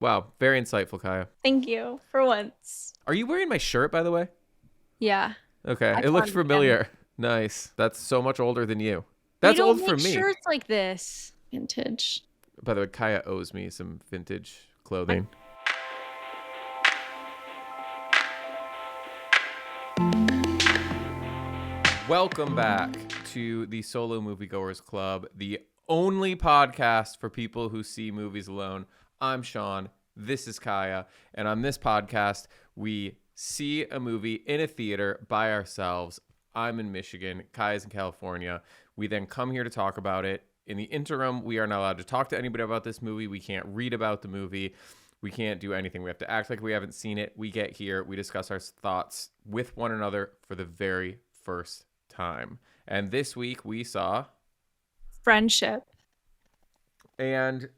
Wow, very insightful, Kaya. Thank you for once. Are you wearing my shirt, by the way? Yeah, Okay, I it looks found it again. familiar. Nice. That's so much older than you. We That's don't old for make me. shirts like this. Vintage. By the way, Kaya owes me some vintage I- clothing. Welcome back to the Solo Moviegoers Club, the only podcast for people who see movies alone. I'm Sean. This is Kaya. And on this podcast, we see a movie in a theater by ourselves. I'm in Michigan. Kaya's in California. We then come here to talk about it. In the interim, we are not allowed to talk to anybody about this movie. We can't read about the movie. We can't do anything. We have to act like we haven't seen it. We get here. We discuss our thoughts with one another for the very first time. And this week we saw Friendship. and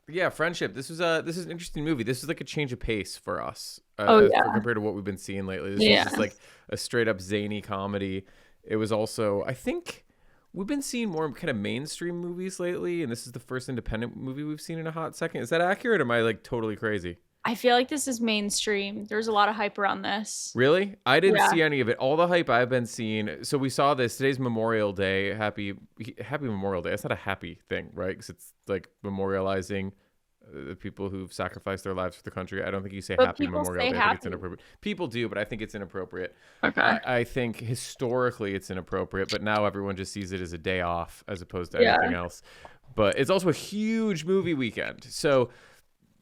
yeah, Friendship. This is an interesting movie. This is like a change of pace for us compared to what we've been seeing lately. This was just like a straight up zany comedy. It was also, I think we've been seeing more kind of mainstream movies lately, and this is the first independent movie we've seen in a hot second. Is that accurate, or am I like totally crazy? I feel like this is mainstream. There's a lot of hype around this. Really? I didn't see any of it. All the hype I've been seeing. So we saw this. Today's Memorial Day. Happy Memorial Day. It's not a happy thing, right? Because it's like memorializing the people who've sacrificed their lives for the country. I don't think you say happy Memorial Day. I think it's inappropriate. People do, but I think it's inappropriate. Okay. I think historically it's inappropriate, but now everyone just sees it as a day off as opposed to anything else. But it's also a huge movie weekend. So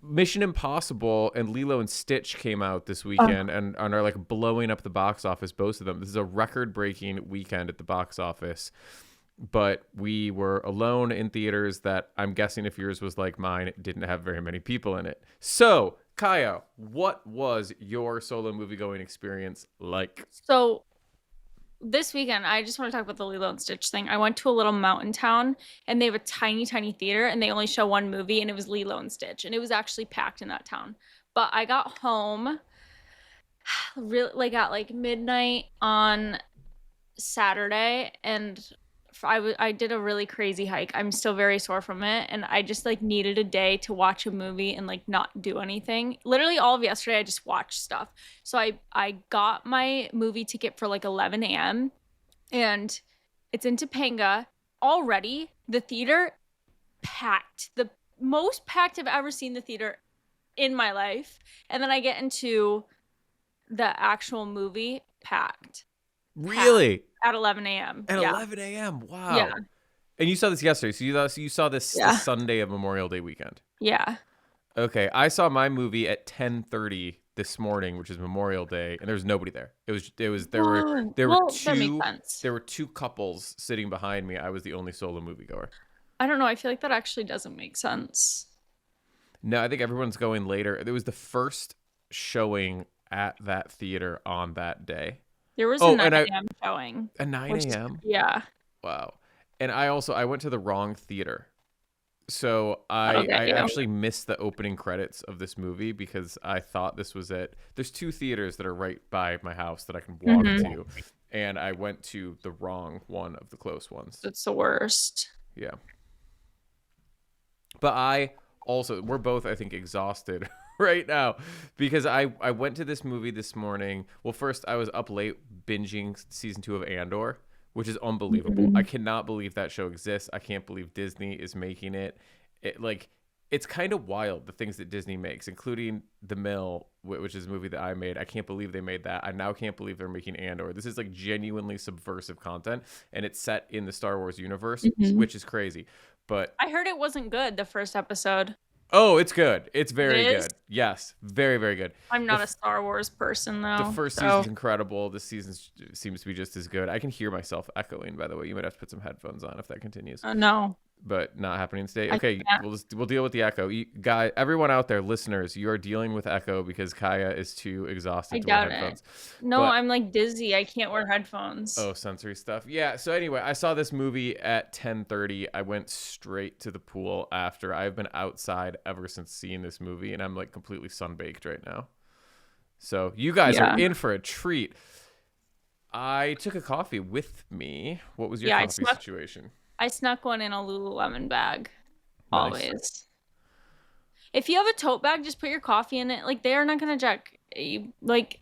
Mission Impossible and Lilo and Stitch came out this weekend and are like blowing up the box office, both of them. This is a record-breaking weekend at the box office. But we were alone in theaters that I'm guessing, if yours was like mine, didn't have very many people in it. So, Kaya, what was your solo movie-going experience like? So this weekend, I just want to talk about the Lilo and Stitch thing. I went to a little mountain town, and they have a tiny, tiny theater, and they only show one movie, and it was Lilo and Stitch, and it was actually packed in that town. But I got home really like at like midnight on Saturday, and I did a really crazy hike. I'm still very sore from it, and I just like needed a day to watch a movie and like not do anything. Literally all of yesterday I just watched stuff. So I got my movie ticket for like 11 a.m. and it's in Topanga. Already the theater packed. The most packed I've ever seen the theater in my life. And then I get into the actual movie packed. Really? At 11 a.m. At 11 a.m. Wow. Yeah. And you saw this yesterday. So you saw this the Sunday of Memorial Day weekend. Yeah. Okay. I saw my movie at 10:30 this morning, which is Memorial Day, and there was nobody there. There were two couples sitting behind me. I was the only solo moviegoer. I don't know. I feel like that actually doesn't make sense. No, I think everyone's going later. It was the first showing at that theater on that day. There was a 9 a.m. showing. A 9 a.m.? Yeah. Wow. And I went to the wrong theater. So I actually missed the opening credits of this movie because I thought this was it. There's two theaters that are right by my house that I can walk to. And I went to the wrong one of the close ones. It's the worst. Yeah. But we're both, I think, exhausted right now because I went to this movie this morning. Well, first I was up late binging season 2 of Andor, which is unbelievable. I cannot believe that show exists. I can't believe Disney is making it. It's kind of wild, the things that Disney makes, including The Mill, which is a movie that I made. I can't believe they made that. I now can't believe they're making Andor. This is like genuinely subversive content, and it's set in the Star Wars universe, which is crazy. But I heard it wasn't good, the first episode. Oh, it's good. It's very good. Yes, very, very good. I'm not a Star Wars person, though. The first season's incredible. This season seems to be just as good. I can hear myself echoing, by the way. You might have to put some headphones on if that continues. No. But not happening today. Okay, we'll deal with the echo. Everyone out there, listeners, you are dealing with echo because Kaya is too exhausted to wear headphones. No, I'm like dizzy. I can't wear headphones. Oh, sensory stuff. Yeah. So anyway, I saw this movie at 10:30. I went straight to the pool after. I've been outside ever since seeing this movie, and I'm like completely sunbaked right now. So you guys are in for a treat. I took a coffee with me. What was your coffee situation? I snuck one in a Lululemon bag. Nice. Always. If you have a tote bag, just put your coffee in it. Like they are not gonna check. Like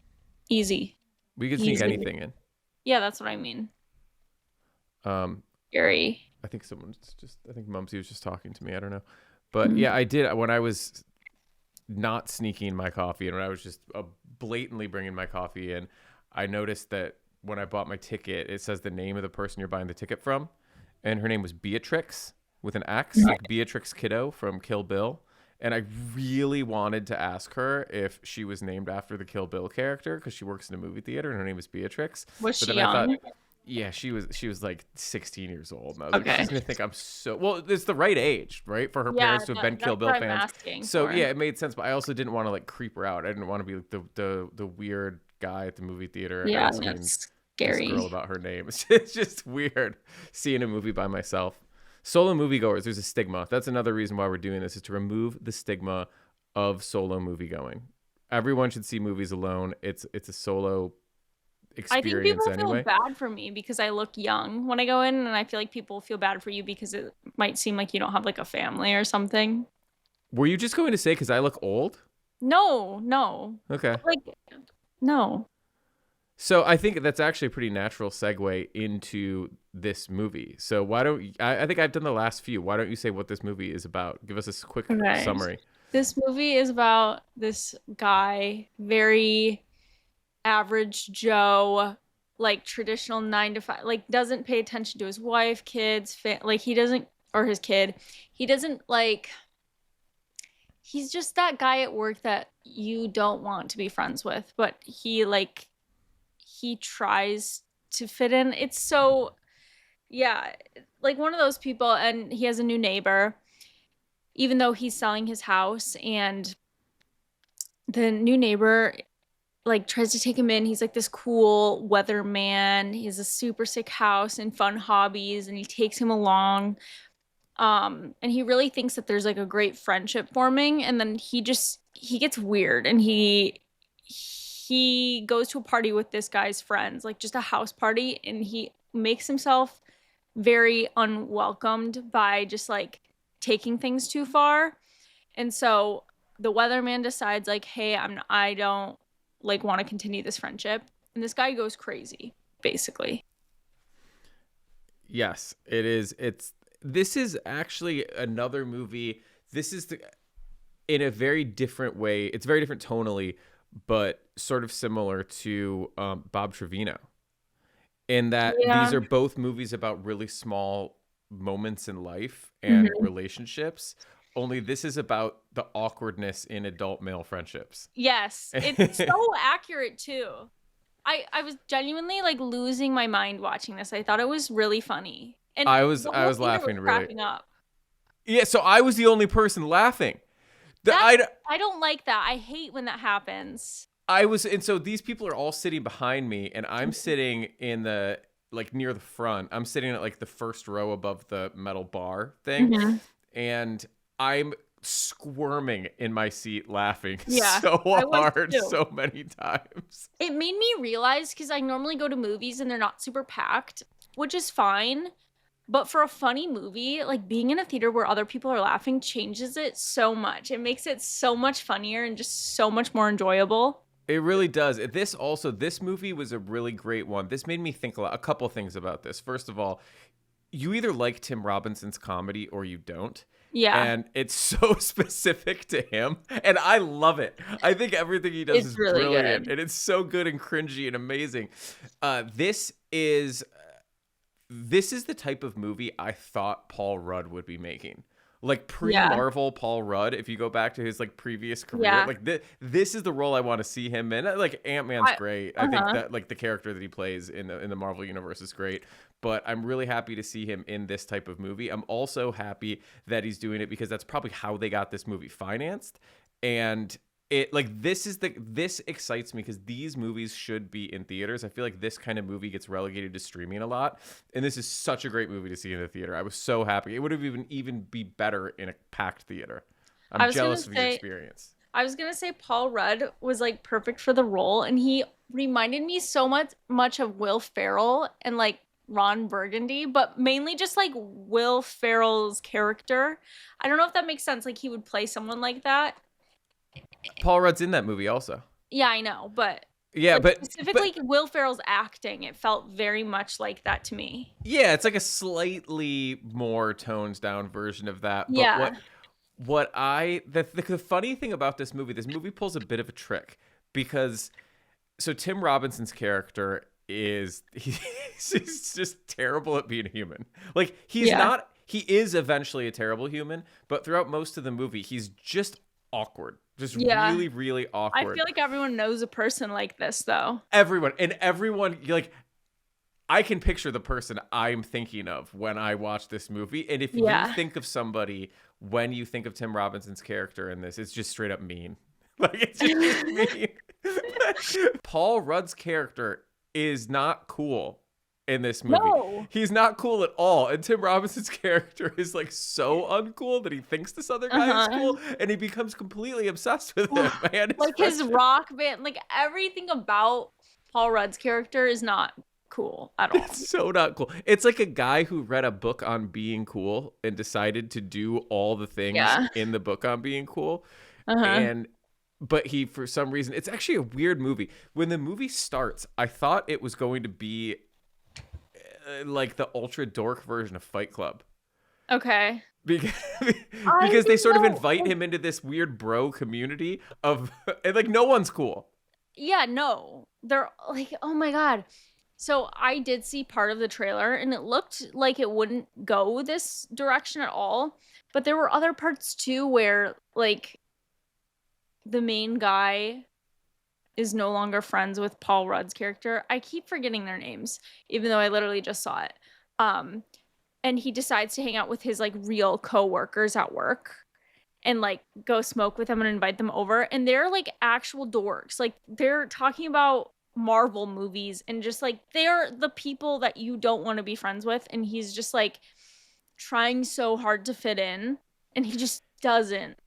easy, We could sneak easy. anything in. Yeah, that's what I mean. Um, Scary. I think I think Mumsy was just talking to me. I don't know. But yeah, I did when I was not sneaking my coffee and when I was just blatantly bringing my coffee in, I noticed that when I bought my ticket, it says the name of the person you're buying the ticket from. And her name was Beatrix with an X, like Beatrix Kiddo from Kill Bill. And I really wanted to ask her if she was named after the Kill Bill character because she works in a movie theater and her name is Beatrix. Was But she then I thought, young? yeah, she was like 16 years old. And I was like, Okay. she's gonna think I'm so well. It's the right age, right, for her Yeah, parents to have been Kill that's Bill what I'm fans. asking So for. yeah, it made sense. But I also didn't want to like creep her out. I didn't want to be like the weird guy at the movie theater Yeah, asking that's this girl scary. about her name. It's just weird seeing a movie by myself. Solo moviegoers, there's a stigma. That's another reason why we're doing this, is to remove the stigma of solo moviegoing. Everyone should see movies alone. It's a solo I think experience people anyway. feel bad for me because I look young when I go in, and I feel like people feel bad for you because it might seem like you don't have like a family or something. Were you just going to say because I look old? No, no. Okay. Like, no. So I think that's actually a pretty natural segue into this movie. So why don't I think I've done the last few. Why don't you say what this movie is about? Give us a quick Okay. summary. This movie is about this guy, very average Joe, like traditional 9 to 5, like doesn't pay attention to his wife, kids, like he doesn't, or his kid. He doesn't like, he's just that guy at work that you don't want to be friends with, but he tries to fit in. It's so, yeah, like one of those people. And he has a new neighbor, even though he's selling his house, and the new neighbor like tries to take him in. He's like this cool weatherman. He has a super sick house and fun hobbies, and he takes him along. And he really thinks that there's like a great friendship forming, and then he gets weird, and he goes to a party with this guy's friends, like just a house party, and he makes himself very unwelcomed by just like taking things too far. And so the weatherman decides like, hey, I don't like want to continue this friendship. And this guy goes crazy, basically. Yes, it is. This is actually another movie. This is in a very different way. It's very different tonally, but sort of similar to Bob Trevino, in that these are both movies about really small moments in life and relationships. Only this is about the awkwardness in adult male friendships. Yes, it's so accurate too. I was genuinely like losing my mind watching this. I thought it was really funny. And I was laughing really. Cracking up. Yeah, so I was the only person laughing. I don't like that. I hate when that happens. And so these people are all sitting behind me, and I'm sitting in the like near the front. I'm sitting at like the first row above the metal bar thing, and I'm squirming in my seat laughing so hard so many times. It made me realize, because I normally go to movies and they're not super packed, which is fine. But for a funny movie, like being in a theater where other people are laughing changes it so much. It makes it so much funnier and just so much more enjoyable. It really does. This movie was a really great one. This made me think a couple things about this. First of all, you either like Tim Robinson's comedy or you don't. Yeah. And it's so specific to him. And I love it. I think everything he does is really brilliant. Good. And it's so good and cringy and amazing. This is the type of movie I thought Paul Rudd would be making. Like pre-Marvel Paul Rudd, if you go back to his like previous career, like this is the role I want to see him in. Like Ant-Man's great. I think that like the character that he plays in the Marvel universe is great. But I'm really happy to see him in this type of movie. I'm also happy that he's doing it because that's probably how they got this movie financed. And it like this excites me because these movies should be in theaters. I feel like this kind of movie gets relegated to streaming a lot, and this is such a great movie to see in the theater. I was so happy. It would have even be better in a packed theater. I'm jealous of your experience. I was gonna say Paul Rudd was like perfect for the role, and he reminded me so much of Will Ferrell, and like Ron Burgundy, but mainly just like Will Ferrell's character. I don't know if that makes sense. Like he would play someone like that. Paul Rudd's in that movie also. Yeah, I know, but Yeah, like but specifically Will Ferrell's acting, it felt very much like that to me. yeah, it's like a slightly more toned down version of that. But Yeah. the funny thing about this movie pulls a bit of a trick because so Tim Robinson's character he's just terrible at being a human. Like he is eventually a terrible human, but throughout most of the movie he's just awkward. Just really, really awkward. I feel like everyone knows a person like this though. Everyone like I can picture the person I'm thinking of when I watch this movie. And if you think of somebody when you think of Tim Robinson's character in this, it's just straight up mean. Like it's just mean. Paul Rudd's character is not cool in this movie. No. He's not cool at all. And Tim Robinson's character is like so uncool that he thinks this other guy is cool and he becomes completely obsessed with him, man. Like his rock band, like everything about Paul Rudd's character is not cool at all. It's so not cool. It's like a guy who read a book on being cool and decided to do all the things in the book on being cool. But he, for some reason, it's actually a weird movie. When the movie starts, I thought it was going to be like the ultra dork version of Fight Club. Okay. Because they sort of invite him into this weird bro community of, and like no one's cool. Yeah, no. They're like, oh my God. So I did see part of the trailer and it looked like it wouldn't go this direction at all. But there were other parts too where like the main guy is no longer friends with Paul Rudd's character. I keep forgetting their names, even though I literally just saw it. And he decides to hang out with his like real coworkers at work and like go smoke with them and invite them over. And they're like actual dorks. Like they're talking about Marvel movies and just like they're the people that you don't want to be friends with. And he's just like trying so hard to fit in and he just doesn't.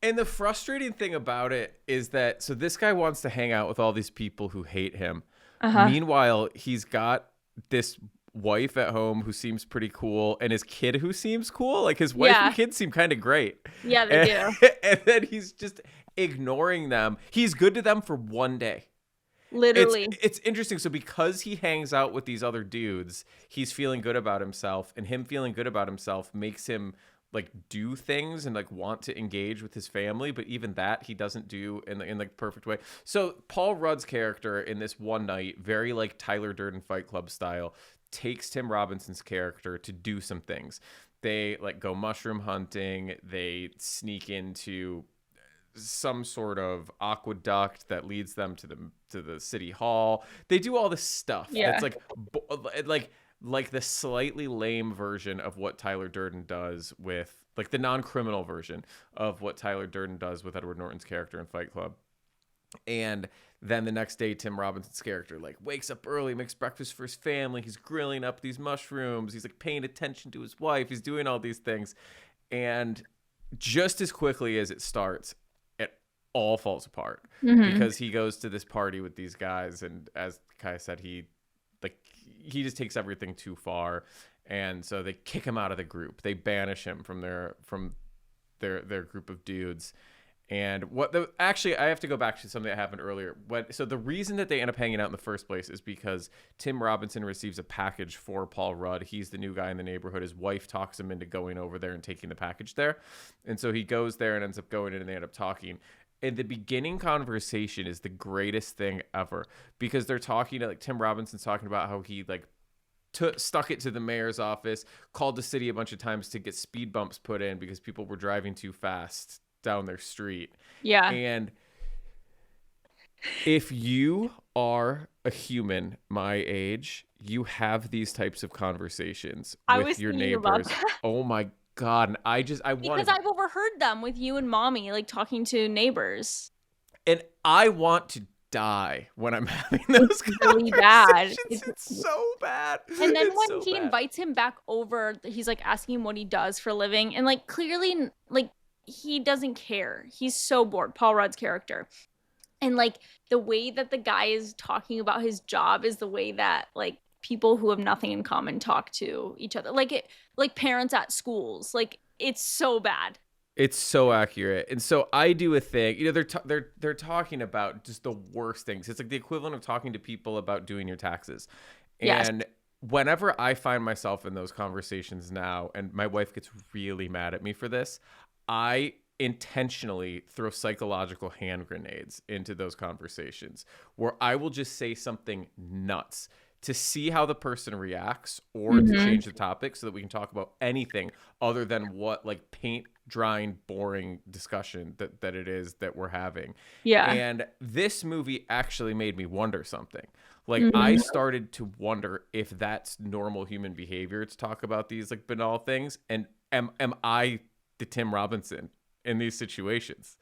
And the frustrating thing about it is that so this guy wants to hang out with all these people who hate him. Meanwhile, he's got this wife at home who seems pretty cool and his kid who seems cool. Like his wife and kids seem kind of great. Yeah, they do. And then he's just ignoring them. He's good to them for one day. Literally. It's interesting. So because he hangs out with these other dudes, he's feeling good about himself, and him feeling good about himself makes him like do things and like want to engage with his family, but even that he doesn't do in the perfect way. So Paul Rudd's character in this one night, very like Tyler Durden Fight Club style, takes Tim Robinson's character to do some things. They like go mushroom hunting, they sneak into some sort of aqueduct that leads them to the city hall. They do all this stuff. It's like the slightly lame version of what Tyler Durden does with like the non-criminal version of what Tyler Durden does with Edward Norton's character in Fight Club. And then the next day, Tim Robinson's character like wakes up early, makes breakfast for his family. He's grilling up these mushrooms. He's like paying attention to his wife. He's doing all these things. And just as quickly as it starts, it all falls apart because he goes to this party with these guys. And as Kai said, he just takes everything too far. And so they kick him out of the group. They banish him from their group of dudes. And actually, I have to go back to something that happened earlier. So the reason that they end up hanging out in the first place is because Tim Robinson receives a package for Paul Rudd. He's the new guy in the neighborhood. His wife talks him into going over there and taking the package there. And so he goes there and ends up going in and they end up talking. And the beginning conversation is the greatest thing ever because they're talking like Tim Robinson's talking about how he like stuck it to the mayor's office, called the city a bunch of times to get speed bumps put in because people were driving too fast down their street. Yeah. And if you are a human my age, you have these types of conversations with your neighbors. Oh my God. And because I've overheard them with you and mommy, like talking to neighbors. And I want to die when I'm having those conversations. Really bad. It's so bad. And then when he invites him back over, he's like asking him what he does for a living. And like clearly, like he doesn't care. He's so bored, Paul Rudd's character. And like the way that the guy is talking about his job is the way that like people who have nothing in common talk to each other. Like parents at schools. Like it's so bad. It's so accurate. And so I do a thing, they're talking about just the worst things. It's like the equivalent of talking to people about doing your taxes. Yes. And whenever I find myself in those conversations now, and my wife gets really mad at me for this, I intentionally throw psychological hand grenades into those conversations where I will just say something nuts to see how the person reacts or to change the topic so that we can talk about anything other than what like paint drying boring discussion that it is that we're having. Yeah. And this movie actually made me wonder something. Like I started to wonder if that's normal human behavior to talk about these like banal things, and am I the Tim Robinson in these situations?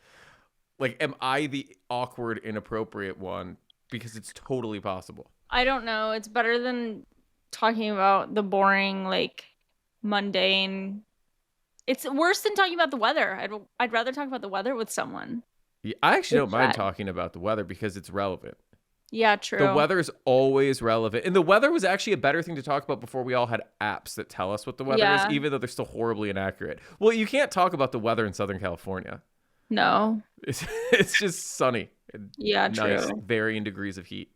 Like am I the awkward inappropriate one? Because it's totally possible. I don't know. It's better than talking about the boring, like mundane. It's worse than talking about the weather. I'd rather talk about the weather with someone. Yeah, I actually don't mind Instead. talking about the weather because it's relevant. Yeah, true. The weather is always relevant. And the weather was actually a better thing to talk about before we all had apps that tell us what the weather is, even though they're still horribly inaccurate. Well, you can't talk about the weather in Southern California. No. It's just sunny. And Yeah, nice, true. varying degrees of heat.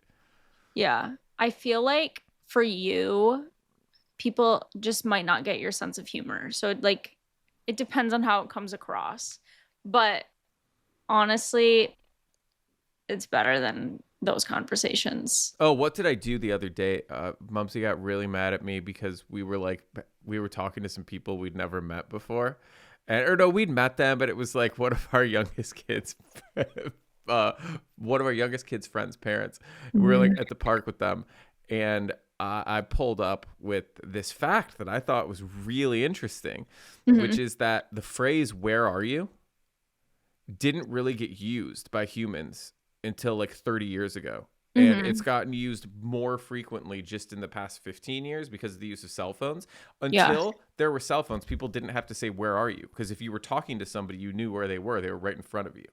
Yeah. I feel like for you, people just might not get your sense of humor. So like it depends on how it comes across. But honestly, it's better than those conversations. Oh, what did I do the other day? Mumsy got really mad at me because we were talking to some people we'd never met before. Or no, we'd met them, but it was like one of our youngest kids, one of our youngest kids' friends' parents. We were like at the park with them, and I pulled up with this fact that I thought was really interesting, which is that the phrase "Where are you?" didn't really get used by humans until like 30 years ago. And it's gotten used more frequently just in the past 15 years because of the use of cell phones. Until there were cell phones, people didn't have to say, "Where are you?" Because if you were talking to somebody, you knew where they were. They were right in front of you.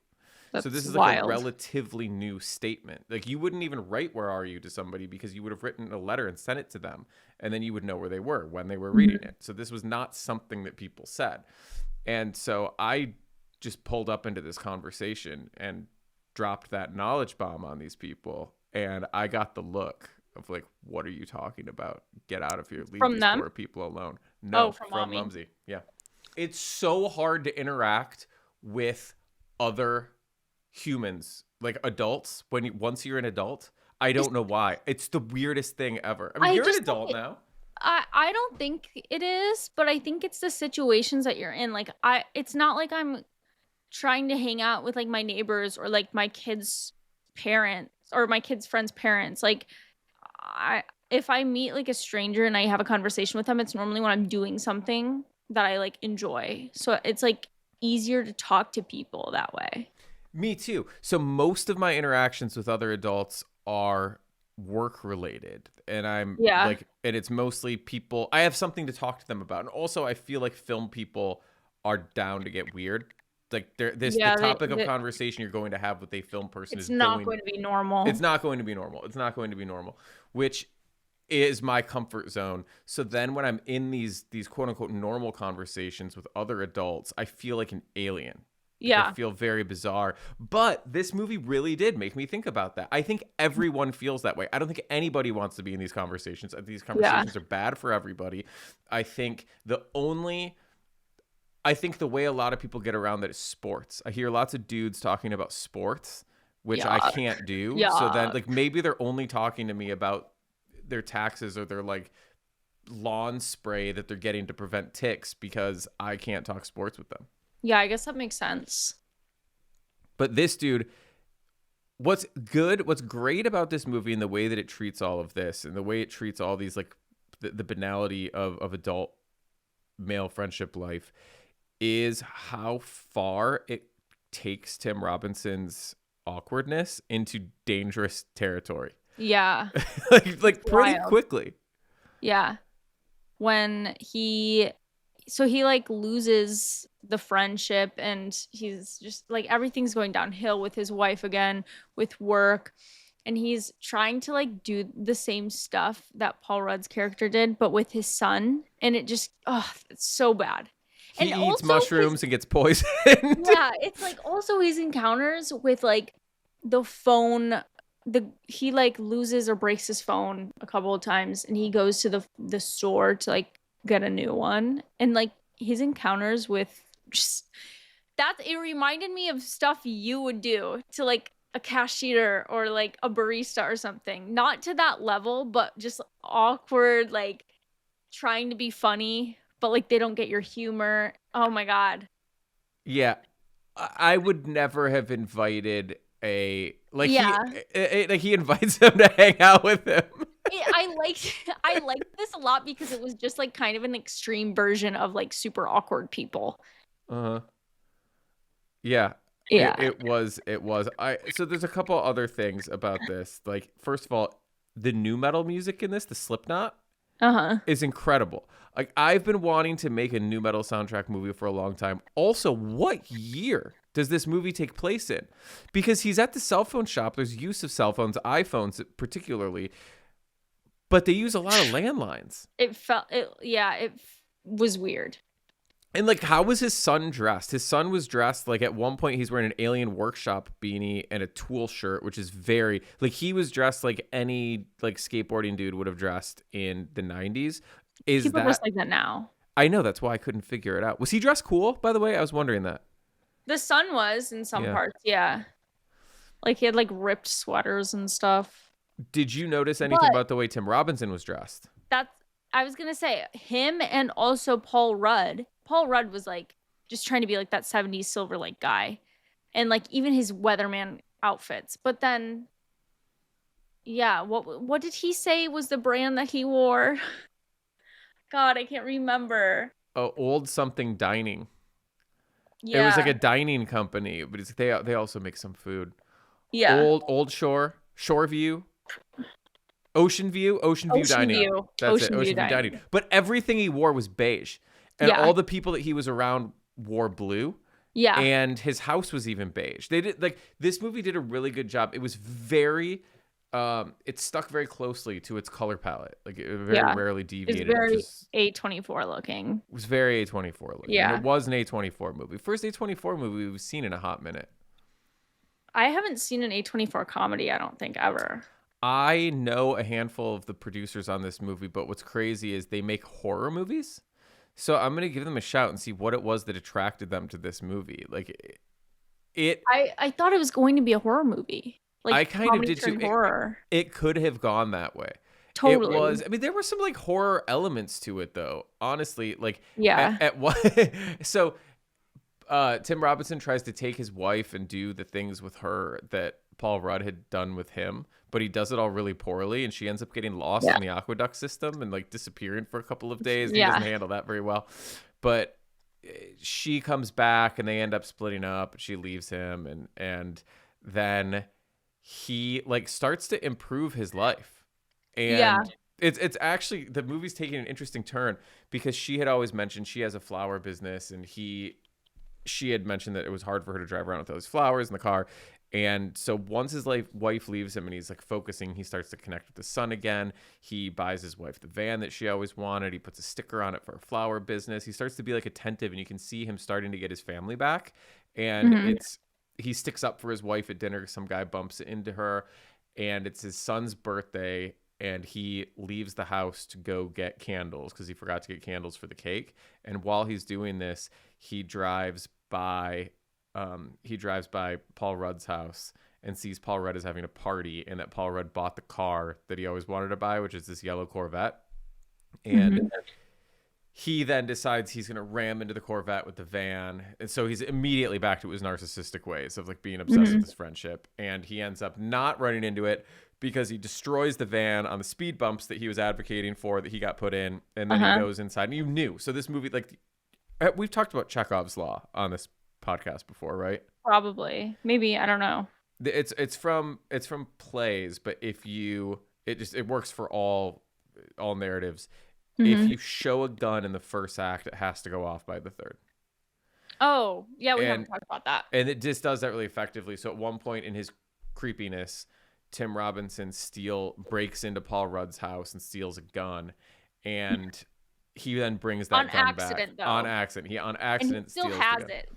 So this is like a relatively new statement. Like you wouldn't even write "Where are you?" to somebody because you would have written a letter and sent it to them. And then you would know where they were when they were reading it. So this was not something that people said. And so I just pulled up into this conversation and dropped that knowledge bomb on these people. And I got the look of like, "What are you talking about? Get out of here. Leave From these them? poor people alone." No, from from Mommy. Mumsy. Yeah. It's so hard to interact with other humans, like adults, once you're an adult. I don't know why. It's the weirdest thing ever. I mean, you're an adult now. I don't think it is, but I think it's the situations that you're in. Like it's not like I'm trying to hang out with like my neighbors or like my kids' parents or my kids' friends' parents. Like if I meet like a stranger and I have a conversation with them, it's normally when I'm doing something that I like enjoy. So it's like easier to talk to people that way. Me too. So most of my interactions with other adults are work related, and I'm like, and it's mostly people. I have something to talk to them about, and also I feel like film people are down to get weird. Like the topic of conversation you're going to have with a film person is not going to be normal. It's not going to be normal. It's not going to be normal, which is my comfort zone. So then when I'm in these quote unquote normal conversations with other adults, I feel like an alien. I feel very bizarre. But this movie really did make me think about that. I think everyone feels that way. I don't think anybody wants to be in these conversations. These conversations are bad for everybody. I think the way a lot of people get around that is sports. I hear lots of dudes talking about sports, which I can't do. So then like maybe they're only talking to me about their taxes or their like lawn spray that they're getting to prevent ticks because I can't talk sports with them. Yeah, I guess that makes sense. But this dude, what's great about this movie and the way that it treats all of this and the way it treats all these like the banality of adult male friendship life is how far it takes Tim Robinson's awkwardness into dangerous territory. Yeah. like pretty quickly. Yeah. When he like loses the friendship and he's just like everything's going downhill with his wife again, with work. and he's trying to like do the same stuff that Paul Rudd's character did, but with his son, and it just it's so bad. He And eats also mushrooms and gets poisoned. it's like also his encounters with like the phone. He like loses or breaks his phone a couple of times, and he goes to the store to like get a new one, and like his encounters with just that, it reminded me of stuff you would do to like a cashier or like a barista or something. Not to that level, but just awkward, like trying to be funny, but like they don't get your humor. Oh my God. Yeah. I would never have invited a like Yeah. he invites him to hang out with him. I liked this a lot because it was just like kind of an extreme version of like super awkward people. Uh-huh. Yeah. Yeah. It was. So there's a couple other things about this. Like, first of all, the new metal music in this, the Slipknot, Uh-huh. is incredible. Like, I've been wanting to make a new metal soundtrack movie for a long time. Also, what year does this movie take place in? Because he's at the cell phone shop. There's use of cell phones, iPhones particularly, but they use a lot of landlines. It was weird. And like, how was his son dressed? His son was dressed like at one point he's wearing an Alien Workshop beanie and a Tool shirt, which is very like he was dressed like any like skateboarding dude would have dressed in the 90s. Is People that dress like that now. I know, that's why I couldn't figure it out. Was he dressed cool, by the way? I was wondering that. The sun was in some Yeah. parts, yeah. Like he had like ripped sweaters and stuff. Did you notice anything But about the way Tim Robinson was dressed? I was gonna say him and also Paul Rudd. Paul Rudd was like just trying to be like that 70s Silver Lake guy. And like even his weatherman outfits. But then yeah, what did he say was the brand that he wore? God, I can't remember. Old something dining. Yeah. It was like a dining company, but they also make some food. Yeah. Old Shoreview, Ocean View Dining. View. That's Ocean it, View Ocean View Dining. But everything he wore was beige, and Yeah. all the people that he was around wore blue. Yeah. And his house was even beige. They did like this movie did a really good job. It was very, it stuck very closely to its color palette. Like it very rarely It's deviated. very A24 looking. It was very A24 looking. Yeah. And it was an A24 movie. First A24 movie we've seen in a hot minute. I haven't seen an A24 comedy, I don't think, ever. I know a handful of the producers on this movie, but what's crazy is they make horror movies. So I'm going to give them a shout and see what it was that attracted them to this movie. Like I thought it was going to be a horror movie. Like I kind of did too. Horror. It could have gone that way. Totally. It was. I mean, there were some like horror elements to it, though. Honestly, like Yeah. At what? So, Tim Robinson tries to take his wife and do the things with her that Paul Rudd had done with him, but he does it all really poorly, and she ends up getting lost in the aqueduct system and like disappearing for a couple of days. He doesn't handle that very well, but she comes back and they end up splitting up. She leaves him, and then he like starts to improve his life, and it's actually the movie's taking an interesting turn because she had always mentioned she has a flower business, and she had mentioned that it was hard for her to drive around with those flowers in the car. And so once his wife leaves him and he's like focusing, he starts to connect with the son again. He buys his wife the van that she always wanted. He puts a sticker on it for a flower business. He starts to be like attentive, and you can see him starting to get his family back. And he sticks up for his wife at dinner. Some guy bumps into her, and it's his son's birthday, and he leaves the house to go get candles because he forgot to get candles for the cake. And while he's doing this, he drives by Paul Rudd's house and sees Paul Rudd is having a party, and that Paul Rudd bought the car that he always wanted to buy, which is this yellow Corvette. And he then decides he's going to ram into the Corvette with the van. And so he's immediately back to his narcissistic ways of like being obsessed with his friendship. And he ends up not running into it because he destroys the van on the speed bumps that he was advocating for, that he got put in. And then he goes inside, and you knew. So this movie, like we've talked about Chekhov's law on this podcast before, right? Probably. Maybe, I don't know. It's from plays, but it works for all narratives. If you show a gun in the first act, it has to go off by the third. Oh, yeah, we haven't talked about that. And it just does that really effectively. So at one point in his creepiness, Tim Robinson breaks into Paul Rudd's house and steals a gun, and he then brings that On gun accident, back though. on accident. He on And he accident still steals has the gun. it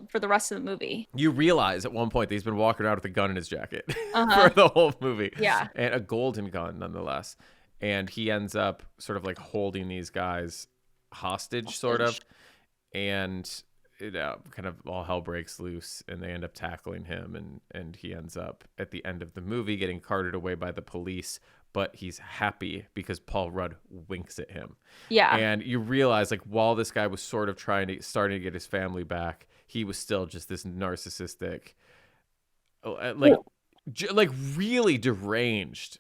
for the rest of the movie. You realize at one point that he's been walking around with a gun in his jacket Uh-huh. for the whole movie. Yeah. And a golden gun, nonetheless. And he ends up sort of like holding these guys hostage, sort of. And kind of all hell breaks loose, and they end up tackling him, and he ends up at the end of the movie getting carted away by the police, but he's happy because Paul Rudd winks at him. Yeah. And you realize, like, while this guy was sort of starting to get his family back, he was still just this narcissistic, really deranged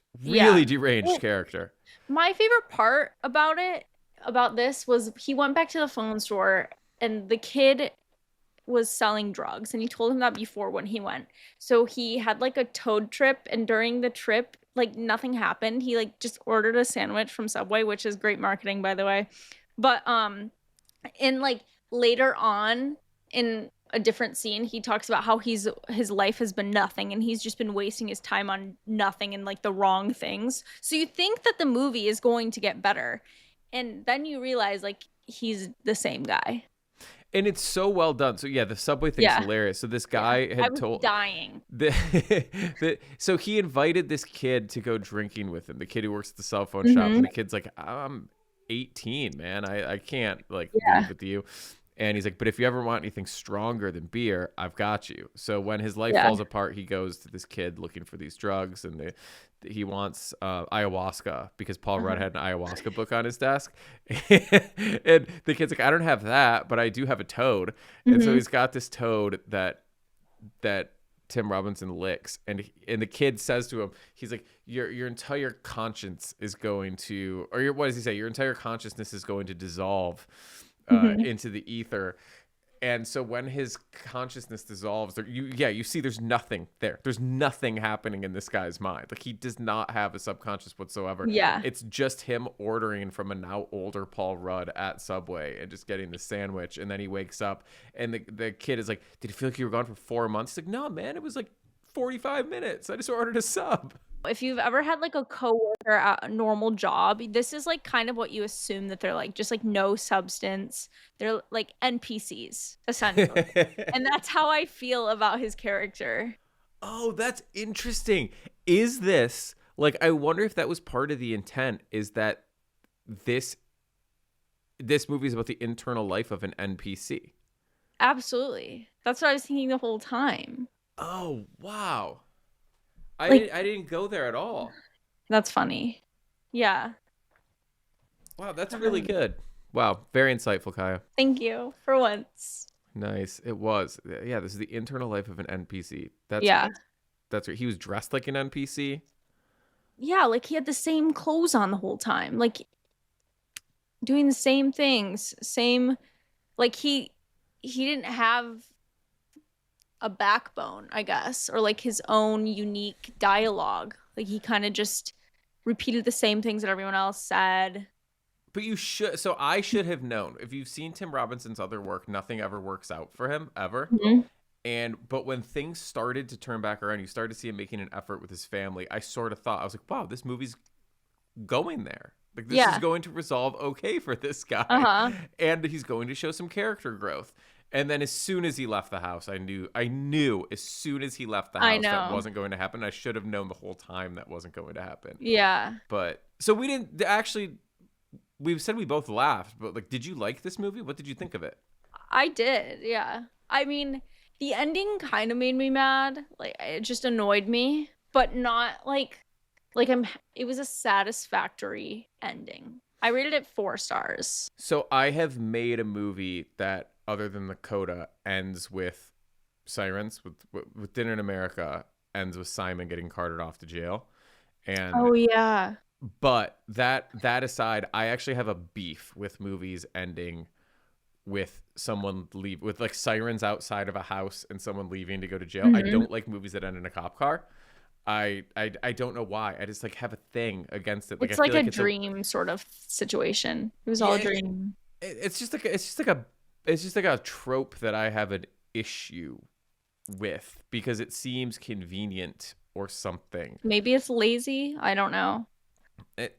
character. My favorite part about this was he went back to the phone store, and the kid was selling drugs, and he told him that before when he went. So he had like a Toad trip, and during the trip, like nothing happened. He like just ordered a sandwich from Subway, which is great marketing, by the way. But in like later on in a different scene, he talks about how his life has been nothing, and he's just been wasting his time on nothing and like the wrong things. So you think that the movie is going to get better, and then you realize like he's the same guy. And it's so well done. So yeah, the Subway thing's hilarious. So this guy had told dying. So he invited this kid to go drinking with him. The kid who works at the cell phone shop, and the kid's like, "I'm 18, man. I can't like leave with you." And he's like, "But if you ever want anything stronger than beer, I've got you." So when his life falls apart, he goes to this kid looking for these drugs, and he wants ayahuasca because Paul Rudd had an ayahuasca book on his desk. And the kid's like, "I don't have that, but I do have a toad." And so he's got this toad that Tim Robinson licks, and the kid says to him, he's like, your entire conscience is going to, or what does he say? Your entire consciousness is going to dissolve into the ether. And so when his consciousness dissolves, you see there's nothing there. There's nothing happening in this guy's mind. Like, he does not have a subconscious whatsoever. Yeah. It's just him ordering from a now older Paul Rudd at Subway and just getting the sandwich. And then he wakes up, and the kid is like, "Did you feel like you were gone for 4 months?" He's like, "No, man, it was like 45 minutes. I just ordered a sub." If you've ever had like a coworker at a normal job, this is like kind of what you assume that they're like, just like no substance. They're like NPCs, essentially. And that's how I feel about his character. Oh, that's interesting. Is this, like, I wonder if that was part of the intent, is that this movie is about the internal life of an NPC. Absolutely. That's what I was thinking the whole time. Oh, wow. I didn't go there at all. That's funny. Yeah. Wow, that's really good. Wow, very insightful, Kaya. Thank you for once. Nice. It was. Yeah, this is the internal life of an NPC. That's right. He was dressed like an NPC. Yeah, like he had the same clothes on the whole time. Like doing the same things. Like he didn't have a backbone, I guess, or like his own unique dialogue. Like he kind of just repeated the same things that everyone else said. But I should have known. If you've seen Tim Robinson's other work, nothing ever works out for him, ever. But when things started to turn back around, you started to see him making an effort with his family. I sort of thought, I was like, wow, this movie's going there. Like, this is going to resolve okay for this guy. And he's going to show some character growth. And then as soon as he left the house, I knew as soon as he left the house that wasn't going to happen. I should have known the whole time that wasn't going to happen. Yeah. But so we didn't actually, we've said we both laughed, but like, did you like this movie? What did you think of it? I did. Yeah. I mean, the ending kind of made me mad. Like, it just annoyed me, but not it was a satisfactory ending. I rated it 4 stars. So I have made a movie that, other than the coda, ends with sirens, with Dinner in America, ends with Simon getting carted off to jail. And but that aside, I actually have a beef with movies ending with someone with like sirens outside of a house and someone leaving to go to jail. I don't like movies that end in a cop car. I don't know why. I just like have a thing against it. Like, it's like a dream sort of situation. It was all a dream. It's just like a trope that I have an issue with, because it seems convenient or something. Maybe it's lazy. I don't know.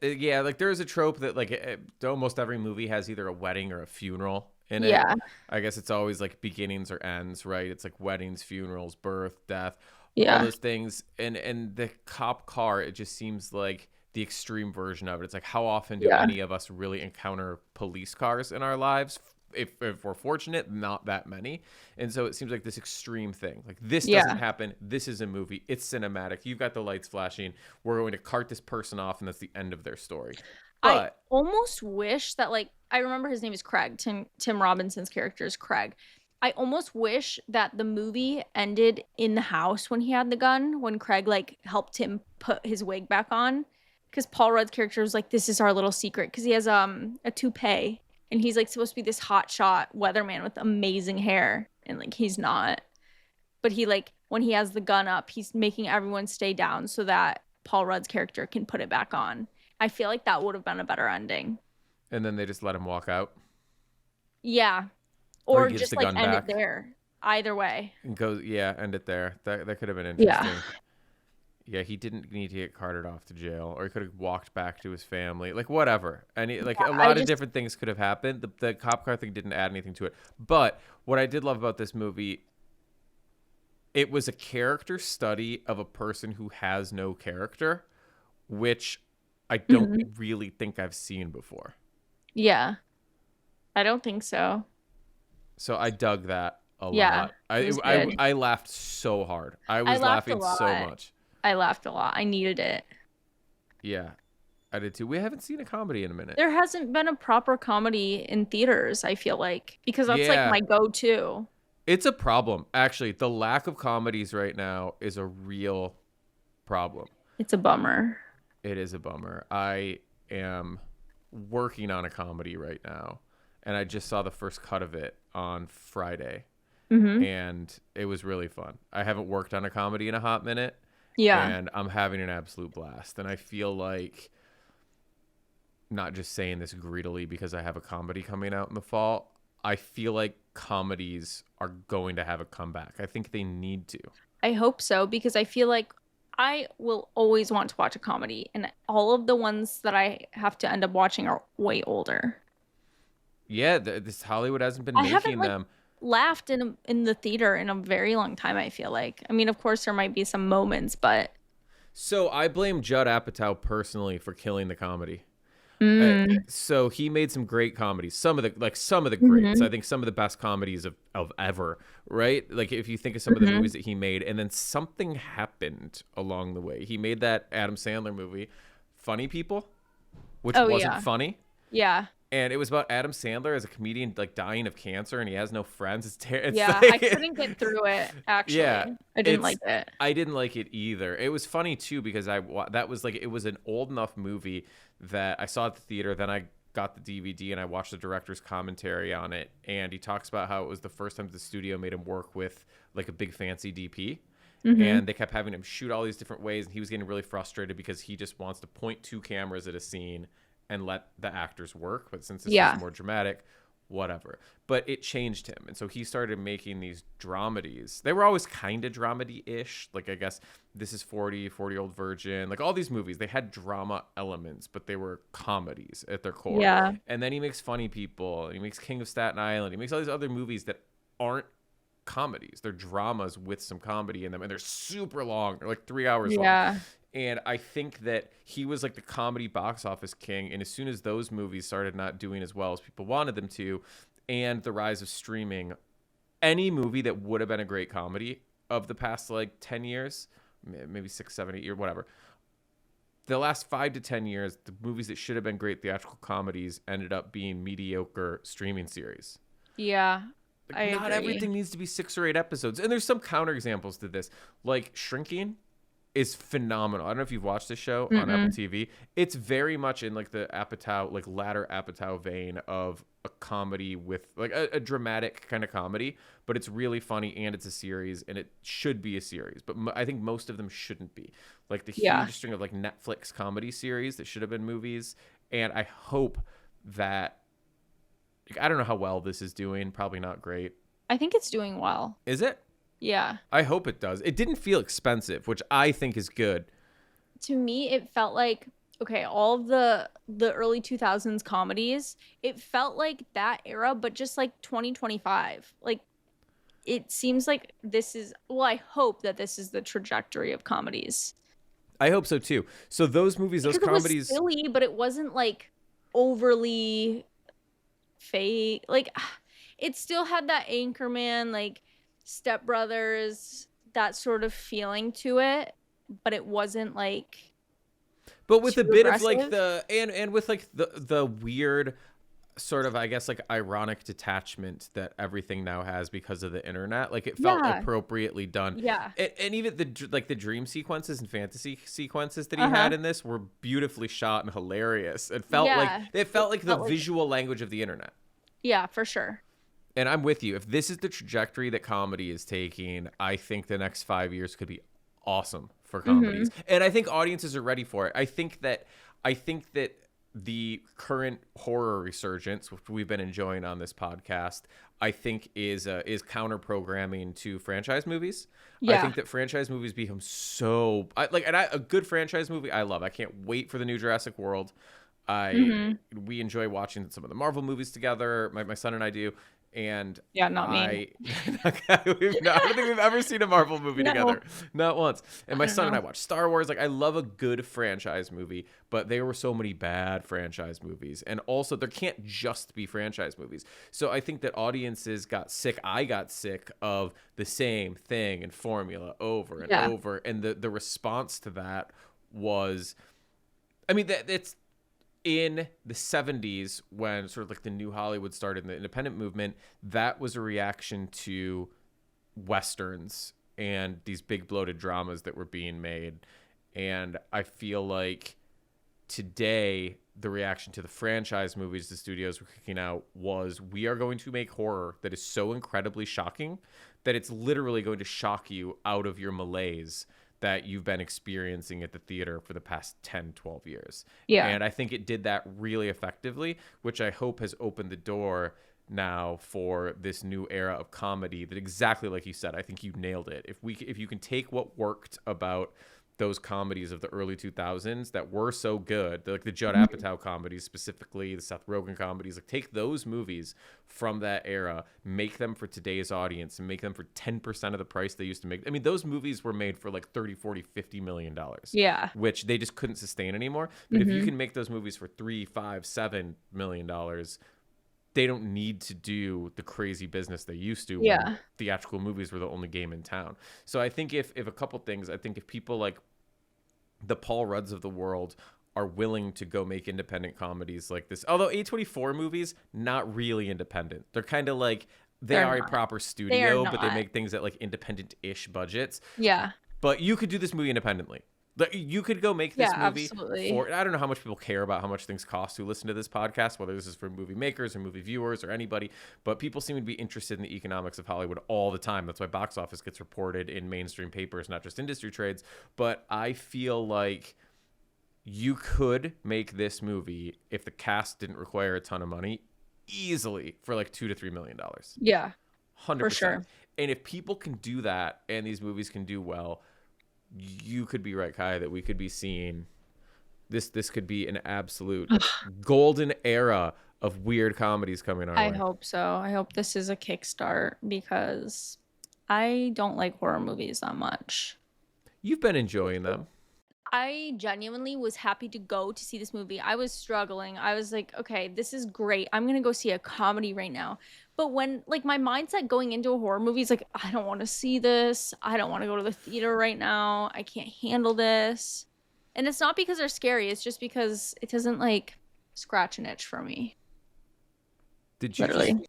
Yeah, like there is a trope that like almost every movie has either a wedding or a funeral in it. Yeah. I guess it's always like beginnings or ends, right? It's like weddings, funerals, birth, death, all Yeah. those things. And the cop car, it just seems like the extreme version of it. It's like how often do Yeah. any of us really encounter police cars in our lives? If we're fortunate, not that many. And so it seems like this extreme thing. Like this doesn't Yeah. happen. This is a movie. It's cinematic. You've got the lights flashing. We're going to cart this person off, and that's the end of their story. I But almost wish that, like, I remember his name is Craig. Tim Robinson's character is Craig. I almost wish that the movie ended in the house when he had the gun, when Craig like helped him put his wig back on. Because Paul Rudd's character was like, "This is our little secret," because he has a toupee, and he's like supposed to be this hot shot weatherman with amazing hair, and like he's not. But he like when he has the gun up, he's making everyone stay down so that Paul Rudd's character can put it back on. I feel like that would have been a better ending. and then they just let him walk out Yeah. or Or he gives just the like gun end it back there. Either way. and goes, yeah, end it there. That could have been Yeah. interesting. Yeah, he didn't need to get carted off to jail, or he could have walked back to his family, like whatever. And like a I lot of just different things could have happened. The cop car thing didn't add anything to it. But what I did love about this movie, it was a character study of a person who has no character, which I don't Mhm. really think I've seen before. Yeah. I don't think so. So I dug that a Yeah. lot. It was good. I laughed so hard. I I was laughed a laughing so lot. much. I laughed a lot. I needed it. Yeah, I did too. We haven't seen a comedy in a minute. There hasn't been a proper comedy in theaters, I feel like, because that's like Yeah, my go-to. it's a problem. Actually, the lack of comedies right now is a real problem. It's a bummer. It is a bummer. I am working on a comedy right now, and I just saw the first cut of it on Friday, Mhm. and it was really fun. I haven't worked on a comedy in a hot minute, Yeah. and I'm having an absolute blast. And I feel like, not just saying this greedily because I have a comedy coming out in the fall, I feel like comedies are going to have a comeback. I think they need to. I hope so because I feel like I will always want to watch a comedy, and all of the ones that I have to end up watching are way older. Yeah, this Hollywood hasn't been I haven't making like them. laughed in the theater in a very long time, I feel like. I mean, of course there might be some moments, but So I blame Judd Apatow personally for killing the comedy. mm, So he made some great comedies. Some of the greats. I mhm, think some of the best comedies of ever, right? Like if you think of some of the mhm. movies that he made, and then something happened along the way. He made that Adam Sandler movie, Funny People, which Oh wasn't yeah. funny. Yeah. And it was about Adam Sandler as a comedian like dying of cancer, and he has no friends. It's Yeah, I like couldn't get through it yeah, actually. I didn't it's like it. I didn't like it either. It was funny too because that was like it was an old enough movie that I saw at the theater. Then I got the DVD and I watched the director's commentary on it, and he talks about how it was the first time the studio made him work with like a big fancy DP. Mhm. And they kept having him shoot all these different ways, and he was getting really frustrated because he just wants to point two cameras at a scene and let the actors work. But since this was Yeah. more dramatic, whatever. But it changed him. And so he started making these dramedies. They were always kind of dramedy-ish. Like, I guess This is 40-Year-Old Virgin. Like, all these movies, they had drama elements, but they were comedies at their core. Yeah. And then he makes Funny People. And he makes King of Staten Island. He makes all these other movies that aren't comedies. They're dramas with some comedy in them. And they're super long. They're like 3 hours long. Yeah. And I think that he was like the comedy box office king. And as soon as those movies started not doing as well as people wanted them to, and the rise of streaming, any movie that would have been a great comedy of the past like 10 years, maybe 6, 7, 8 years, whatever, the last 5 to 10 years, the movies that should have been great theatrical comedies ended up being mediocre streaming series. Yeah. Like, I not agree. everything needs to be 6 or 8 episodes. And there's some counterexamples to this, like Shrinking is phenomenal. I don't know if you've watched this show on Apple Mm-mm. TV. It's very much in like the Apatow, like latter Apatow vein of a comedy with like a dramatic kind of comedy, but it's really funny and it's a series and it should be a series. But I think most of them shouldn't be. Like the Yeah. huge string of like Netflix comedy series that should have been movies. And I hope that, like, I don't know how well this is doing. Probably not great. I think it's doing well. Is it? Yeah. I hope it does. It didn't feel expensive, which I think is good. To me, it felt like, okay, all of the early 2000s comedies, it felt like that era, but just like 2025. Like, it seems like this is, well, I hope that this is the trajectory of comedies. I hope so too. So those movies, those Because it was comedies, silly, but it wasn't like overly fake. Like, it still had that Anchorman, like Step Brothers, that sort of feeling to it, but it wasn't like but with a too bit of like aggressive. the and with like the weird sort of, I guess, like ironic detachment that everything now has because of the internet. Like it felt Yeah. appropriately done. Yeah. And even the dream sequences and fantasy sequences that he Uh-huh. had in this were beautifully shot and hilarious. It felt Yeah. like the visual language of the internet. Yeah, for sure. And I'm with you. If this is the trajectory that comedy is taking, I think the next 5 years could be awesome for comedies. And I think audiences are ready for it. I think that the current horror resurgence, which we've been enjoying on this podcast, I think is counter programming to franchise movies. I Yeah. think that franchise movies become so a good franchise movie I love. I can't wait for the new Jurassic World. We enjoy watching some of the Marvel movies together. My son and I do. And Yeah, not me. I don't think we've ever seen a Marvel movie No. together. Not once. And my I don't son and I know. watch Star Wars. Like, I love a good franchise movie, but there were so many bad franchise movies. And also, there can't just be franchise movies. So I think that audiences got sick. I got sick of the same thing and formula over and Yeah. over. And the response to that was, I mean, it's in the 70s when sort of like the new Hollywood started in the independent movement. That was a reaction to Westerns and these big bloated dramas that were being made. And I feel like today the reaction to the franchise movies the studios were kicking out was, we are going to make horror that is so incredibly shocking that it's literally going to shock you out of your malaise that you've been experiencing at the theater for the past 10, 12 years. Yeah. And I think it did that really effectively, which I hope has opened the door now for this new era of comedy that, exactly like you said, I think you nailed it. If you can take what worked about those comedies of the early 2000s that were so good, like the Judd Apatow comedies, specifically the Seth Rogen comedies, like take those movies from that era, make them for today's audience, and make them for 10% of the price they used to make. I mean, those movies were made for like 30, 40, 50 million dollars. Yeah. Which they just couldn't sustain anymore. But if you can make those movies for 3, 5, 7 million dollars, they don't need to do the crazy business they used to when theatrical movies were the only game in town. So I think if a couple things, I think if people like the Paul Rudds of the world are willing to go make independent comedies like this, although A24 movies, not really independent. They're kind of like, they're a proper studio, but they make things at like independent-ish budgets. Yeah. But you could do this movie independently. You could go make this movie for, I don't know how much people care about how much things cost who listen to this podcast, whether this is for movie makers or movie viewers or anybody, but people seem to be interested in the economics of Hollywood all the time. That's why box office gets reported in mainstream papers, not just industry trades. But I feel like you could make this movie, if the cast didn't require a ton of money, easily for like $2 to $3 million. Yeah. 100%. For sure. And if people can do that and these movies can do well, you could be right, Kai, that we could be seeing this could be an absolute golden era of weird comedies coming our way. I hope so. I hope this is a kickstart, because I don't like horror movies that much. You've been enjoying them. I genuinely was happy to go to see this movie. I was struggling. I was like, okay, this is great. I'm going to go see a comedy right now. But when, like, my mindset going into a horror movie is like, I don't want to see this. I don't want to go to the theater right now. I can't handle this. And it's not because they're scary. It's just because it doesn't, like, scratch an itch for me. Did you Literally.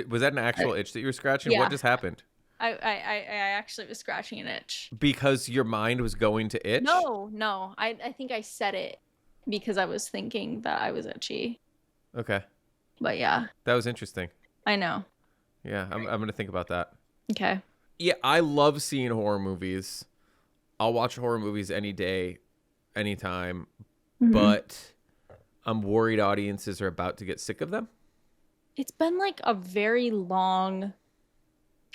was that an actual itch that you were scratching? Yeah. What just happened? I actually was scratching an itch. Because your mind was going to itch? No. I think I said it because I was thinking that I was itchy. Okay. But yeah. That was interesting. I know. Yeah, I'm going to think about that. Okay. Yeah, I love seeing horror movies. I'll watch horror movies any day, anytime. But I'm worried audiences are about to get sick of them. It's been like a very long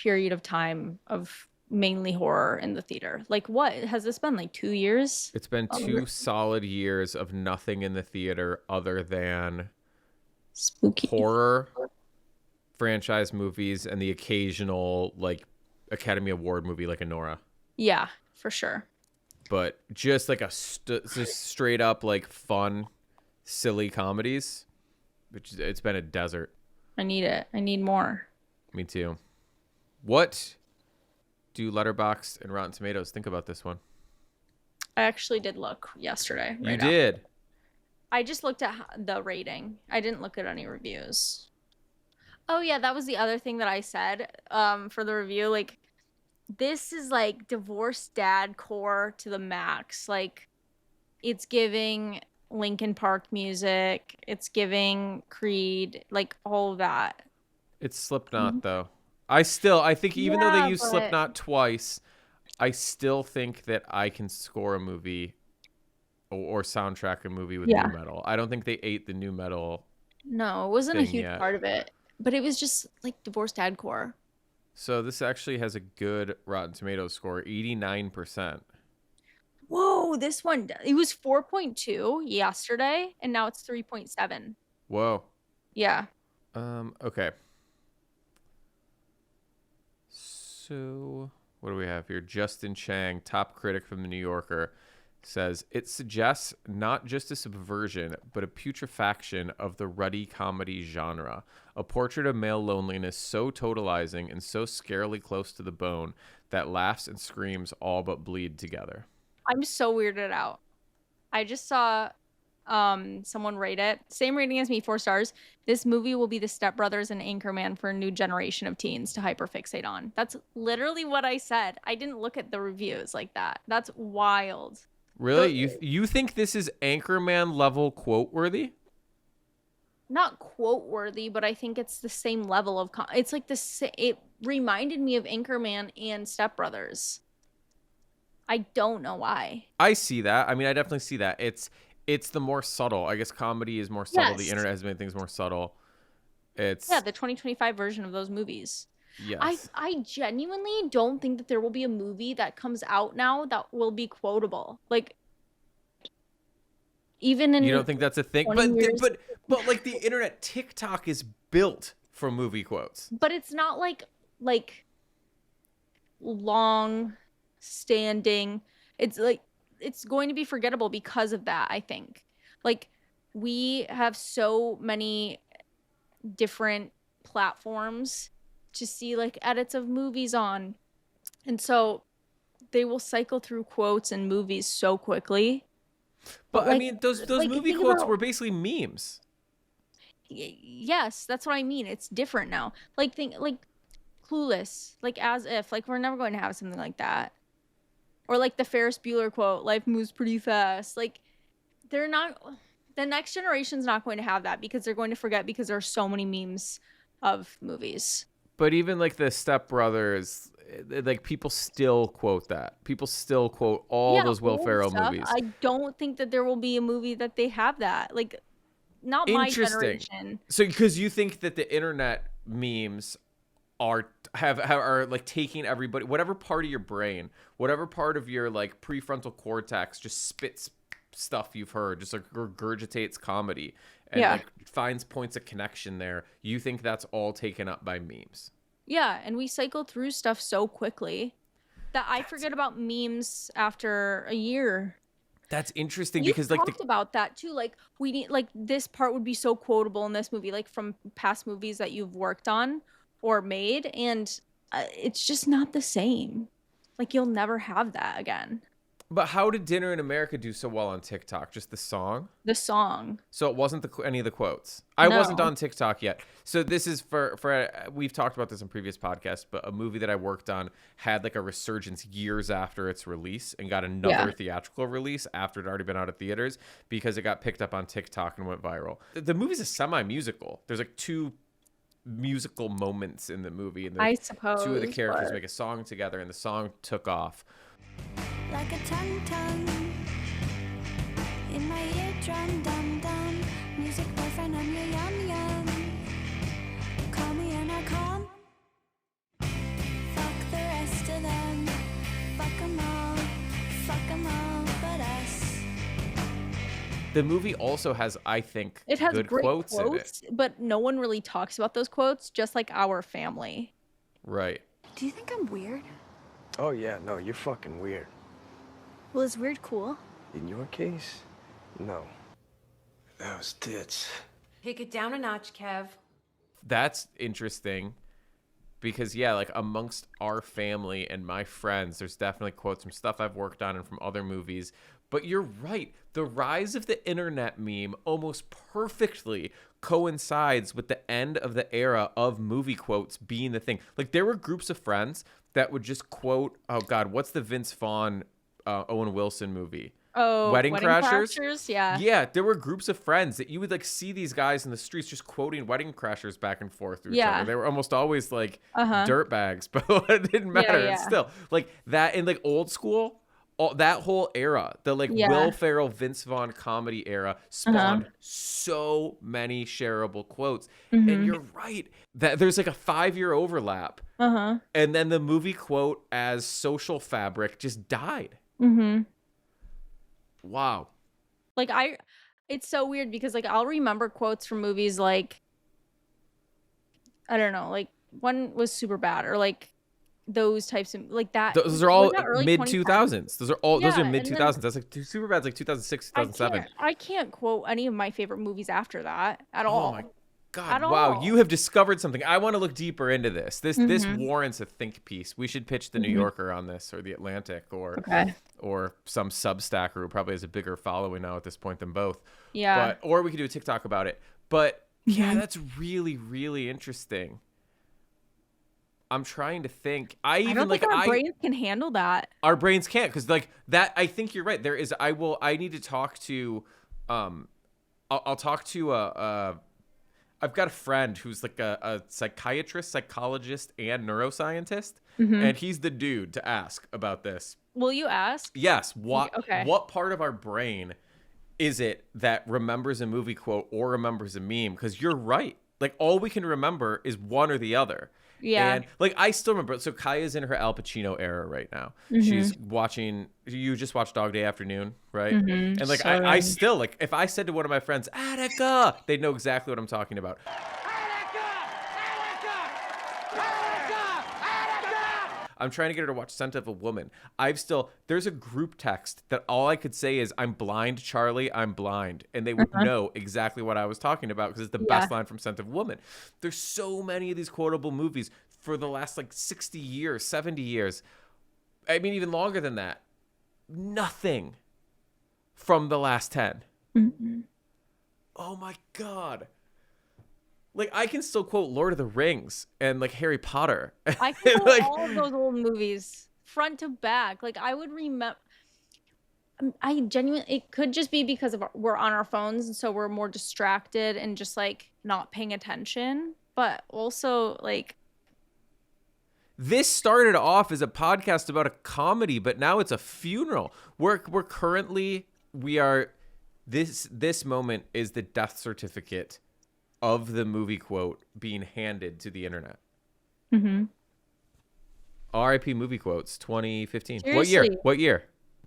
period of time of mainly horror in the theater. Like, what has this been, like 2 years? It's been 2 solid years of nothing in the theater other than Spooky. horror franchise movies and the occasional like Academy Award movie like Anora. Yeah, for sure. But just like just straight up like fun, silly comedies, which it's been a desert. I need it. I need more. Me too. What do Letterboxd and Rotten Tomatoes think about this one? I actually did look yesterday. You did? I just looked at the rating. I didn't look at any reviews. Oh yeah, that was the other thing that I said for the review. Like, this is like divorced dad core to the max. Like, it's giving Linkin Park music. It's giving Creed, like all of that. It's Slipknot though. I think even though they use Slipknot twice, I still think that I can score a movie or soundtrack a movie with new metal. I don't think they ate the new metal. No, it wasn't a huge part of it, but it was just like divorced dad core. So this actually has a good Rotten Tomatoes score, 89%. Whoa, this one, it was 4.2 yesterday, and now it's 3.7. Whoa. Yeah. Okay. So what do we have here? Justin Chang, top critic from the New Yorker, says it suggests not just a subversion, but a putrefaction of the ruddy comedy genre. A portrait of male loneliness so totalizing and so scarily close to the bone that laughs and screams all but bleed together. I'm so weirded out. I just saw someone rate it. Same rating as me, 4 stars. This movie will be the Step Brothers and Anchorman for a new generation of teens to hyperfixate on. That's literally what I said. I didn't look at the reviews like that. That's wild. Really? You think this is Anchorman level quote worthy? Not quote worthy, but I think it's the same level of it's like it reminded me of Anchorman and Step Brothers. I don't know why. I see that. I mean, I definitely see that. It's the more subtle. I guess comedy is more subtle. Yes. The internet has made things more subtle. It's the 2025 version of those movies. Yes. I genuinely don't think that there will be a movie that comes out now that will be quotable. Like, even in you don't think that's a thing? But like the internet, TikTok is built for movie quotes. But it's not like long standing. It's like it's going to be forgettable because of that, I think. Like, we have so many different platforms to see like edits of movies on, and so they will cycle through quotes and movies so quickly. But like, I mean, those like, movie quotes were basically memes. Yes, that's what I mean. It's different now. Like Clueless, like As If, like we're never going to have something like that. Or like the Ferris Bueller quote, life moves pretty fast. Like, they're not, the next generation's not going to have that because they're going to forget because there are so many memes of movies. But even like the Step Brothers, like people still quote that. People still quote all those Will Ferrell movies. I don't think that there will be a movie that they have that. Like, not my generation. So because you think that the internet memes are like taking everybody, whatever part of your brain, whatever part of your like prefrontal cortex just spits stuff you've heard, just like regurgitates comedy and like finds points of connection there. You think that's all taken up by memes? Yeah, and we cycle through stuff so quickly that I forget about memes after a year. That's interesting because like talked about that too. Like, we need, like, this part would be so quotable in this movie, like from past movies that you've worked on or made, and it's just not the same. Like, you'll never have that again. But how did Dinner in America do so well on TikTok? Just the song? The song. So it wasn't any of the quotes. I wasn't on TikTok yet. So this is for we've talked about this in previous podcasts, but a movie that I worked on had like a resurgence years after its release and got another theatrical release after it had already been out of theaters because it got picked up on TikTok and went viral. The movie's a semi-musical. There's like 2 musical moments in the movie, and I suppose 2 of the characters make a song together, and the song took off. Like a tum-tum in my eardrum, dum-dum. Music boyfriend, I'm your yum-yum. Call me and I'll come. fuck 'em all but us. The movie also has, I think, It has good great quotes in it. but no one really talks about those quotes, just like Our Family. Right. Do you think I'm weird? Oh, yeah, no, you're fucking weird. Well, is weird cool? In your case, no. Those tits. Take it down a notch, Kev. That's interesting because, yeah, like amongst our family and my friends, there's definitely quotes from stuff I've worked on and from other movies. But you're right. The rise of the internet meme almost perfectly coincides with the end of the era of movie quotes being the thing. Like, there were groups of friends that would just quote, oh, God, what's the Vince Vaughn, Owen Wilson movie? Oh, Wedding Crashers? Yeah. Yeah, there were groups of friends that you would like see these guys in the streets just quoting Wedding Crashers back and forth through each Yeah. other. They were almost always like Uh-huh. dirtbags, but it didn't matter. Yeah. It's still like that in like old school. That whole era, the like Yeah. Will Ferrell, Vince Vaughn comedy era, spawned so many shareable quotes. And you're right that there's like a 5-year overlap, and then the movie quote as social fabric just died. Wow. Like it's so weird because like I'll remember quotes from movies like, I don't know, like one was super bad or like those types of like that. Those are all was that early mid 2010s? 2000s. Those are Yeah, mid and then- 2000s. That's like Superbad's like 2006, 2007. I can't quote any of my favorite movies after that at all. Oh my God! At Wow, all. you have discovered something. I want to look deeper into this. This warrants a think piece. We should pitch the New Yorker on this, or the Atlantic, or some Substacker who probably has a bigger following now at this point than both. Yeah. Or we could do a TikTok about it. But yeah, that's really, really interesting. I'm trying to think. I don't think our brains can handle that. Our brains can't, because like that. I think you're right. There is. I need to talk to. I'll talk to I've got a friend who's like a psychiatrist, psychologist, and neuroscientist, and he's the dude to ask about this. Will you ask? Yes. Okay. What part of our brain is it that remembers a movie quote or remembers a meme? Because you're right. Like, all we can remember is one or the other. Yeah. And like, I still remember. So Kaya's in her Al Pacino era right now. She's watching. You just watched Dog Day Afternoon, right? And like, I still like, if I said to one of my friends, Attica, they'd know exactly what I'm talking about. I'm trying to get her to watch Scent of a Woman. There's a group text that all I could say is, I'm blind, Charlie, I'm blind. And they would know exactly what I was talking about because it's the best line from Scent of a Woman. There's so many of these quotable movies for the last like 60 years, 70 years. I mean, even longer than that. Nothing from the last 10. Oh my God. Like, I can still quote Lord of the Rings and like Harry Potter. I can quote Like, all of those old movies front to back. Like, I would remember. I genuinely, it could just be because we're on our phones, and so we're more distracted and just like not paying attention. But also, like, this started off as a podcast about a comedy, but now it's a funeral. This moment is the death certificate of the movie quote being handed to the internet. R.I.P. movie quotes 2015. Seriously. What year?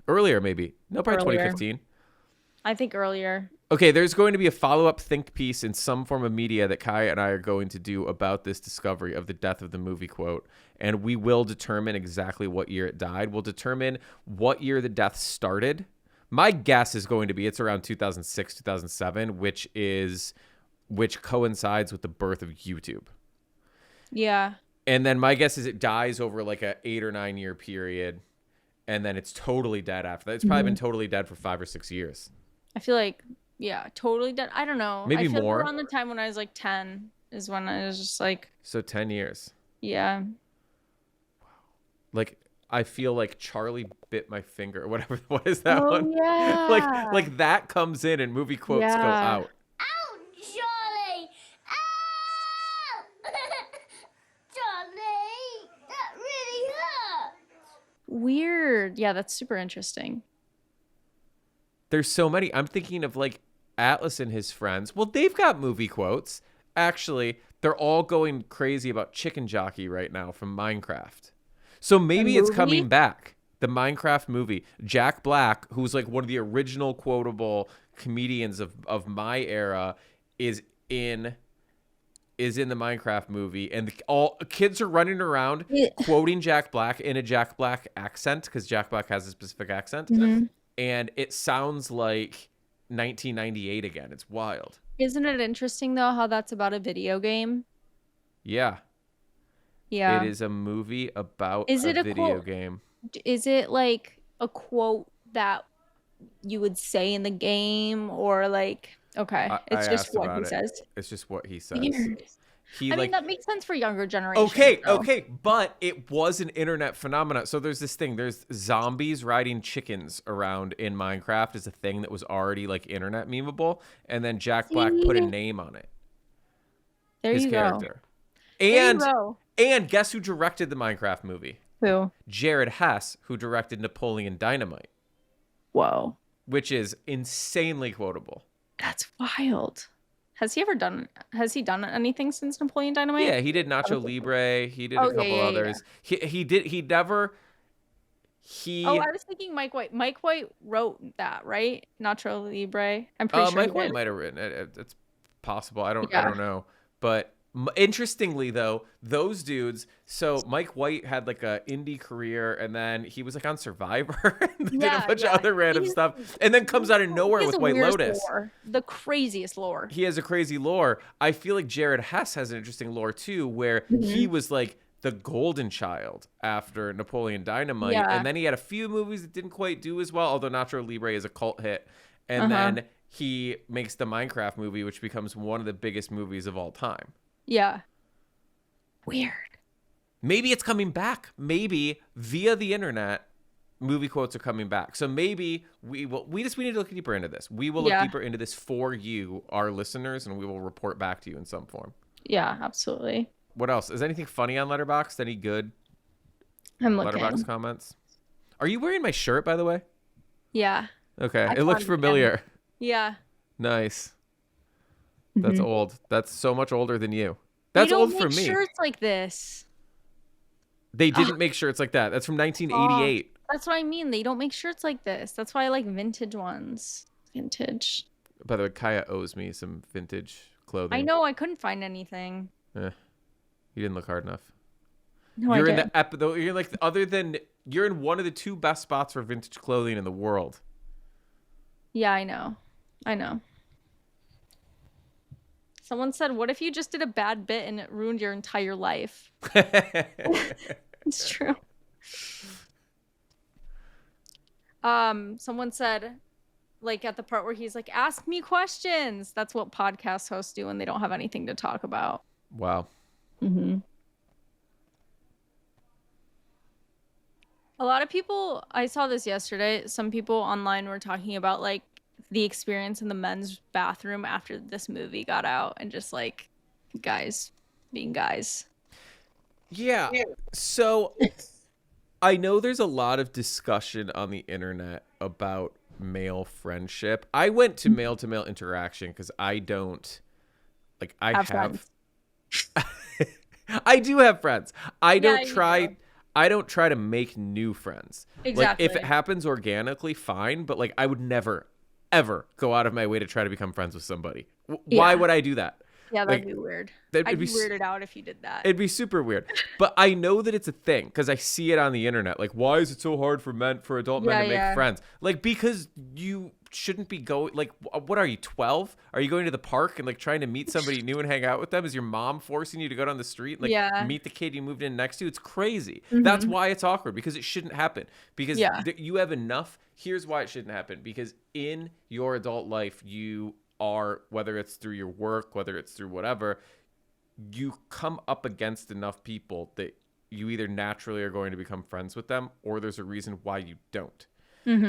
Earlier, maybe. No, probably Earlier. 2015. I think earlier. Okay, there's going to be a follow-up think piece in some form of media that Kaya and I are going to do about this discovery of the death of the movie quote. And we will determine exactly what year it died. We'll determine what year the death started. My guess is going to be it's around 2006, 2007, which coincides with the birth of YouTube. Yeah. And then my guess is it dies over like a 8 or 9 year period. And then it's totally dead after that. It's probably been totally dead for 5 or 6 years. I feel like, yeah, totally dead. I don't know. Maybe I feel more. around the time when I was like 10 is when I was just like, So 10 years. yeah. Like, I feel like Charlie bit my finger or whatever. What is that Oh, one? yeah. like that comes in and movie quotes go Yeah. out. Ow, Charlie! Ow! Charlie, that really hurt. Weird. Yeah, that's super interesting. There's so many. I'm thinking of like Atlas and his friends. Well, they've got movie quotes. Actually, they're all going crazy about Chicken Jockey right now from Minecraft. So maybe it's movie? coming back. The Minecraft movie. Jack Black, who's like one of the original quotable comedians of my era, is in the Minecraft movie, and all kids are running around quoting Jack Black in a Jack Black accent, because Jack Black has a specific accent, and it sounds like 1998 again. It's wild. Isn't it interesting though how that's about a video game? Yeah. Yeah. It is a movie about Is it a video quote? game. Is it like a quote that you would say in the game, or like, okay, it's I just asked what about he it. says. It's just what he says. Weird. He I like mean, that makes sense for younger generations. okay, though. okay, but it was an internet phenomenon. So there's this thing. There's zombies riding chickens around in Minecraft is a thing that was already like internet memeable, and then Jack Black put a name on it. There His you character. There you And go. and guess who directed the Minecraft movie? Who? Jared Hess, who directed Napoleon Dynamite, Whoa, which is insanely quotable. that's wild. Has he done anything since Napoleon Dynamite? Yeah, he did Nacho Libre. He did a couple yeah. others. He never. Oh, I was thinking Mike White. Mike White wrote that, right? Nacho Libre. I'm pretty sure. Mike he White did. might have written it. It's possible. I don't Yeah. know. But interestingly, though, those dudes. So Mike White had like a indie career, and then he was like on Survivor and did a bunch of other random stuff, and then comes out of nowhere He has with the White weirdest Lotus. lore. The craziest lore. He has a crazy lore. I feel like Jared Hess has an interesting lore too, where he was like the golden child after Napoleon Dynamite, Yeah. and then he had a few movies that didn't quite do as well, although Nacho Libre is a cult hit, and then he makes the Minecraft movie, which becomes one of the biggest movies of all time. Yeah. Weird. Maybe it's coming back. Maybe via the internet, movie quotes are coming back. So maybe we need to look deeper into this. We will look deeper into this for you, our listeners, and we will report back to you in some form. Yeah, absolutely. What else? Is anything funny on Letterboxd? Any good I'm looking. Letterboxd comments? Are you wearing my shirt, by the way? Yeah. Okay. I It looks found it. familiar. Yeah. Nice. That's old. That's so much older than you. That's They don't old for make me. shirts like this. They didn't make shirts like that. That's from 1988. That's what I mean. They don't make shirts like this. That's why I like vintage ones. Vintage. By the way, Kaya owes me some vintage clothing. I know. I couldn't find anything. You didn't look hard enough. No, You're I in did. the though. You're like you're in one of the two best spots for vintage clothing in the world. Yeah, I know. I know. Someone said, "What if you just did a bad bit and it ruined your entire life?" It's true. Someone said, like at the part where he's like, "Ask me questions." That's what podcast hosts do when they don't have anything to talk about. Wow. A lot of people, I saw this yesterday. Some people online were talking about like the experience in the men's bathroom after this movie got out, and just like guys being guys. Yeah. So I know there's a lot of discussion on the internet about male friendship. I went to male interaction because I don't like I have friends. I do have friends. I don't you try do. I don't try to make new friends. Exactly. Like if it happens organically, fine, but like I would never ever go out of my way to try to become friends with somebody. Why Yeah. would I do that? Yeah, that'd Like, be weird. that'd I'd be be weirded out if you did that. It'd be super weird. But I know that it's a thing because I see it on the internet. Like, why is it so hard for adult men to make friends? Like, because you shouldn't be going, like, what are you, 12? Are you going to the park and like trying to meet somebody new and hang out with them? Is your mom forcing you to go down the street and like meet the kid you moved in next to? It's crazy. That's why it's awkward, because it shouldn't happen. Because you have enough. Here's why it shouldn't happen. Because in your adult life, you are, whether it's through your work, whether it's through whatever, you come up against enough people that you either naturally are going to become friends with them, or there's a reason why you don't.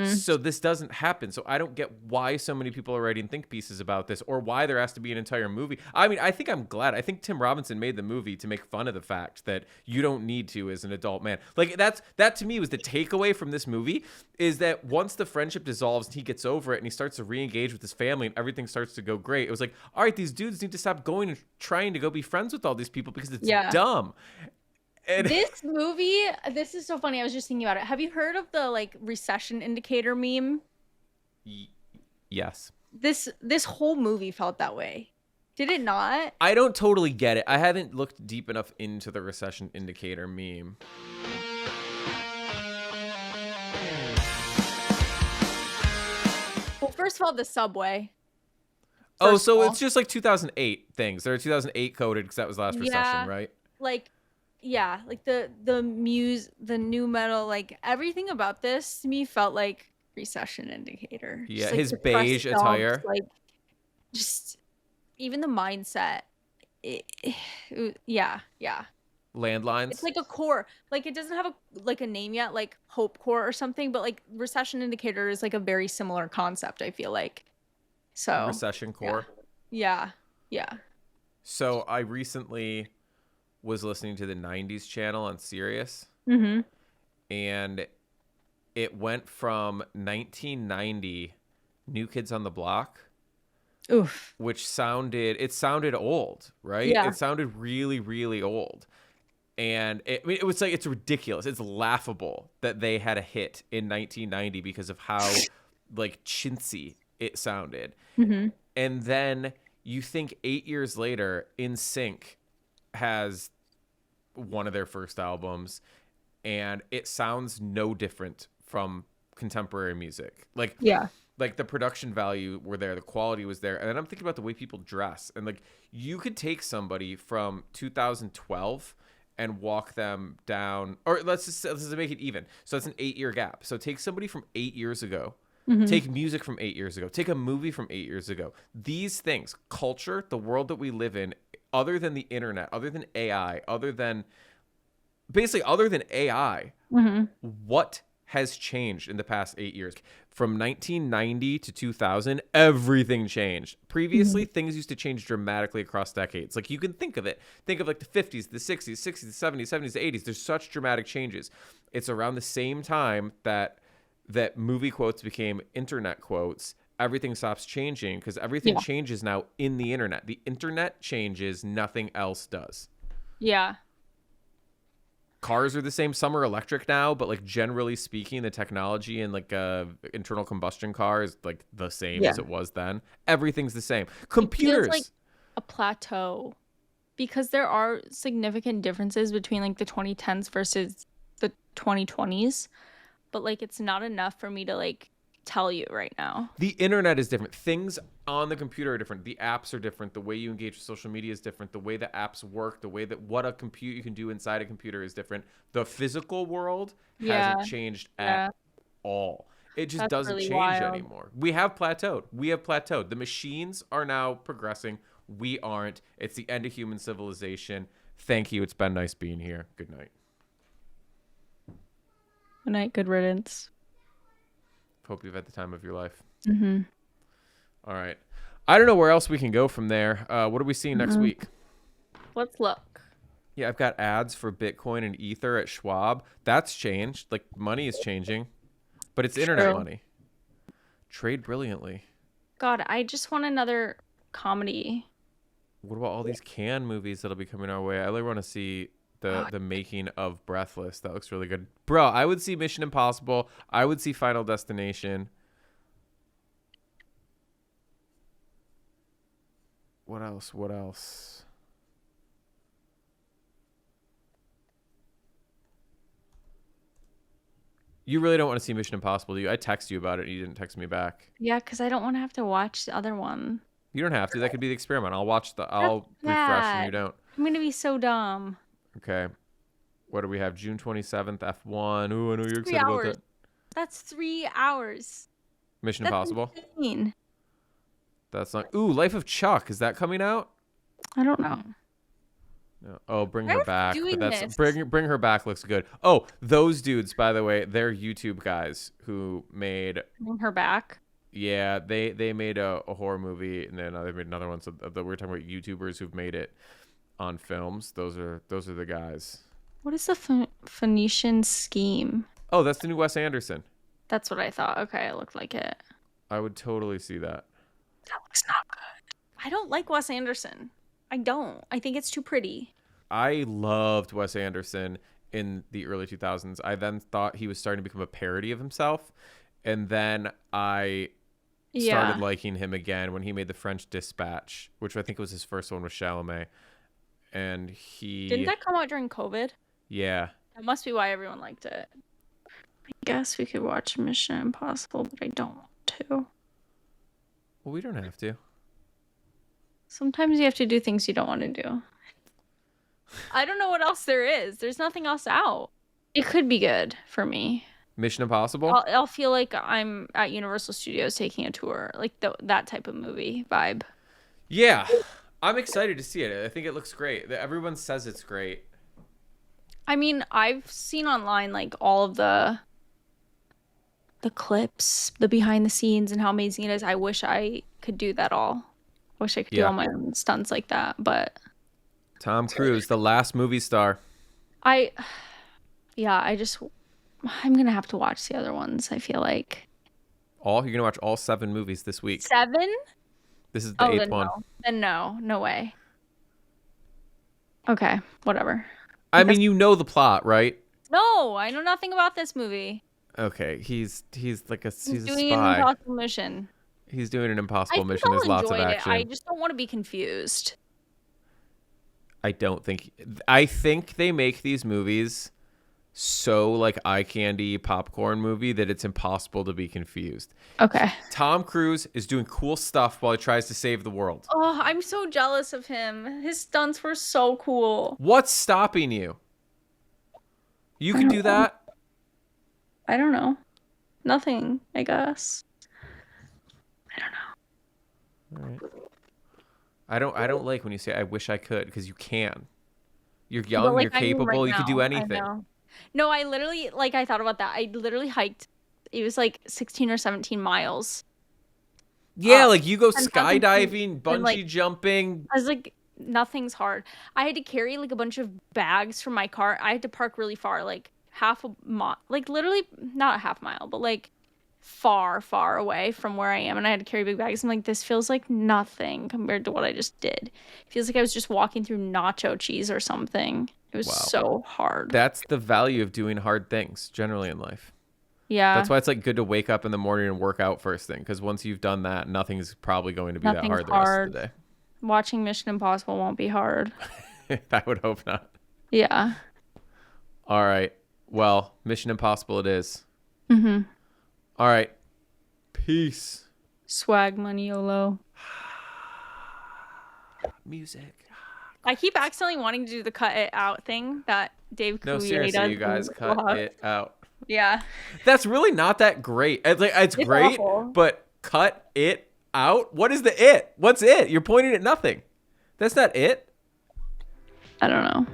So this doesn't happen. So I don't get why so many people are writing think pieces about this, or why there has to be an entire movie. I mean, I think I'm glad. I think Tim Robinson made the movie to make fun of the fact that you don't need to as an adult man. Like that to me was the takeaway from this movie, is that once the friendship dissolves and he gets over it and he starts to re-engage with his family and everything starts to go great, it was like, all right, these dudes need to stop going and trying to go be friends with all these people because it's dumb. And This movie, this is so funny. I was just thinking about it. Have you heard of the like recession indicator meme? yes. This whole movie felt that way. Did it not? I don't totally get it. I haven't looked deep enough into the recession indicator meme. Well, first of all, the subway. Oh, First so of all. it's just like 2008 things. They're 2008 coded because that was the last recession, Yeah. right? Like, yeah, like the new metal, like everything about this to me felt like recession indicator. Yeah, Just, like, his the crust beige dumps, attire. like just even the mindset. Yeah. Landlines. It's like a core. Like it doesn't have a name yet, like Hope Core or something, but like recession indicator is like a very similar concept, I feel like. So recession core. yeah. So I recently was listening to the 90s channel on Sirius, Mm-hmm. and it went from 1990 New Kids on the Block, Oof. which sounded old, right? Yeah. It sounded really, really old. And it was like, it's ridiculous. It's laughable that they had a hit in 1990 because of how like chintzy it sounded. Mm-hmm. And then you think 8 years later, NSYNC has one of their first albums, and it sounds no different from contemporary music. Like, Yeah. like the production value were there, the quality was there. And then I'm thinking about the way people dress. And like, you could take somebody from 2012 and walk them down, or let's just make it even. So that's an 8-year gap. So take somebody from 8 years ago, take music from 8 years ago, take a movie from 8 years ago. These things, culture, the world that we live in, other than the internet, other than AI, other than AI, what has changed in the past 8 years? From 1990 to 2000, everything changed. Previously, things used to change dramatically across decades. Like, you can think of it. Think of like the 50s, the 60s, 60s, the 70s, 70s, the 80s. There's such dramatic changes. It's around the same time that movie quotes became internet quotes. Everything stops changing because everything changes now in the internet. The internet changes, nothing else does. Yeah. Cars are the same. Some are electric now, but like generally speaking, the technology in like a internal combustion car is like the same as it was then. Everything's the same. Computers. It feels like a plateau because there are significant differences between like the 2010s versus the 2020s, but like it's not enough for me to like tell you right now. The internet is different. Things on the computer are different. The apps are different. The way you engage with social media is different. The way the apps work, the way that what a computer you can do inside a computer is different. The physical world hasn't changed at all. It just doesn't really change wild. anymore. We have plateaued. The machines are now progressing. We aren't. It's the end of human civilization. Thank you. It's been nice being here. Good night. Good night. Good riddance. Hope you've had the time of your life. All right. I don't know where else we can go from there. What are we seeing next week? Let's look. Yeah, I've got ads for Bitcoin and Ether at Schwab. That's changed. Like, money is changing, but it's internet money. Trade brilliantly. God, I just want another comedy. What about all these Cannes movies that'll be coming our way? I really want to see the making of Breathless. That looks really good. Bro, I would see Mission Impossible. I would see Final Destination. What else? You really don't want to see Mission Impossible, do you? I text you about it and you didn't text me back. Yeah, because I don't want to have to watch the other one. You don't have to. That could be the experiment. I'll refresh and you don't. I'm going to be so dumb. Okay. What do we have? June 27th, F1. Ooh, I know you're 3 excited hours. about that. That's 3 hours. Mission That's Impossible? insane. That's not. Ooh, Life of Chuck. Is that coming out? I don't know. No. Oh, Bring Why Her are we Back. doing But this? Bring Her Back looks good. Oh, those dudes, by the way, they're YouTube guys who made. Bring her back. Yeah, they made a horror movie, and then they made another one. So we're talking about YouTubers who've made it on films. Those are the guys. What is the Phoenician scheme? Oh, that's the new Wes Anderson. That's what I thought. Okay, it looked like it. I would totally see that. That looks not good. I don't like Wes Anderson. I don't. I think it's too pretty. I loved Wes Anderson in the early 2000s. I then thought he was starting to become a parody of himself. And then I started liking him again when he made The French Dispatch, which I think was his first one with Chalamet. And Didn't that come out during COVID? Yeah. That must be why everyone liked it. I guess we could watch Mission Impossible, but I don't want to. Well, we don't have to. Sometimes you have to do things you don't want to do. I don't know what else there is. There's nothing else out. It could be good for me. Mission Impossible? I'll feel like I'm at Universal Studios taking a tour, like that type of movie vibe. Yeah, I'm excited to see it. I think it looks great. Everyone says it's great. I mean, I've seen online like all of the clips, the behind the scenes, and how amazing it is. I wish I could do that all. I wish I could do all my own stunts like that, but Tom Cruise, the last movie star. I'm gonna have to watch the other ones. I feel like You're gonna watch all 7 movies this week. 7? This is the 8th one. Then no way. Okay, whatever. I mean, you know the plot, right? No, I know nothing about this movie. Okay, he's like he's a doing spy. an impossible mission. He's doing an impossible I think mission. There's I'll lots of enjoy action. it. I just don't want to be confused. I think they make these movies so like eye candy popcorn movie that it's impossible to be confused. Okay. Tom Cruise is doing cool stuff while he tries to save the world. Oh, I'm so jealous of him. His stunts were so cool. What's stopping you? You can do that? I don't know. Nothing, I guess. I don't know. All right. I don't like when you say I wish I could, because you can. You're young, But, like, you're I mean, capable, right you can do now, I anything. know. No, I literally, like, I thought about that. I literally hiked. It was like 16 or 17 miles. Yeah, like you go 10,000 skydiving, feet, and, bungee like, jumping. I was like, nothing's hard. I had to carry like a bunch of bags from my car. I had to park really far, like half a mile, like literally not a half mile, but like far away from where I am. And I had to carry big bags. I'm like, this feels like nothing compared to what I just did. It feels like I was just walking through nacho cheese or something. It was so hard. That's the value of doing hard things generally in life. Yeah. That's why it's like good to wake up in the morning and work out first thing, because once you've done that, nothing's probably going to be that hard the rest of the day. Watching Mission Impossible won't be hard. I would hope not. Yeah. All right. Well, Mission Impossible it is. Mm-hmm. All right. Peace. Swag money YOLO. Music. I keep accidentally wanting to do the cut it out thing that Dave No, Coulier seriously, does you guys in cut vlog. it out. Yeah. That's really not that great. It's great, awful. but cut it out? What is the it? What's it? You're pointing at nothing. That's not it. I don't know.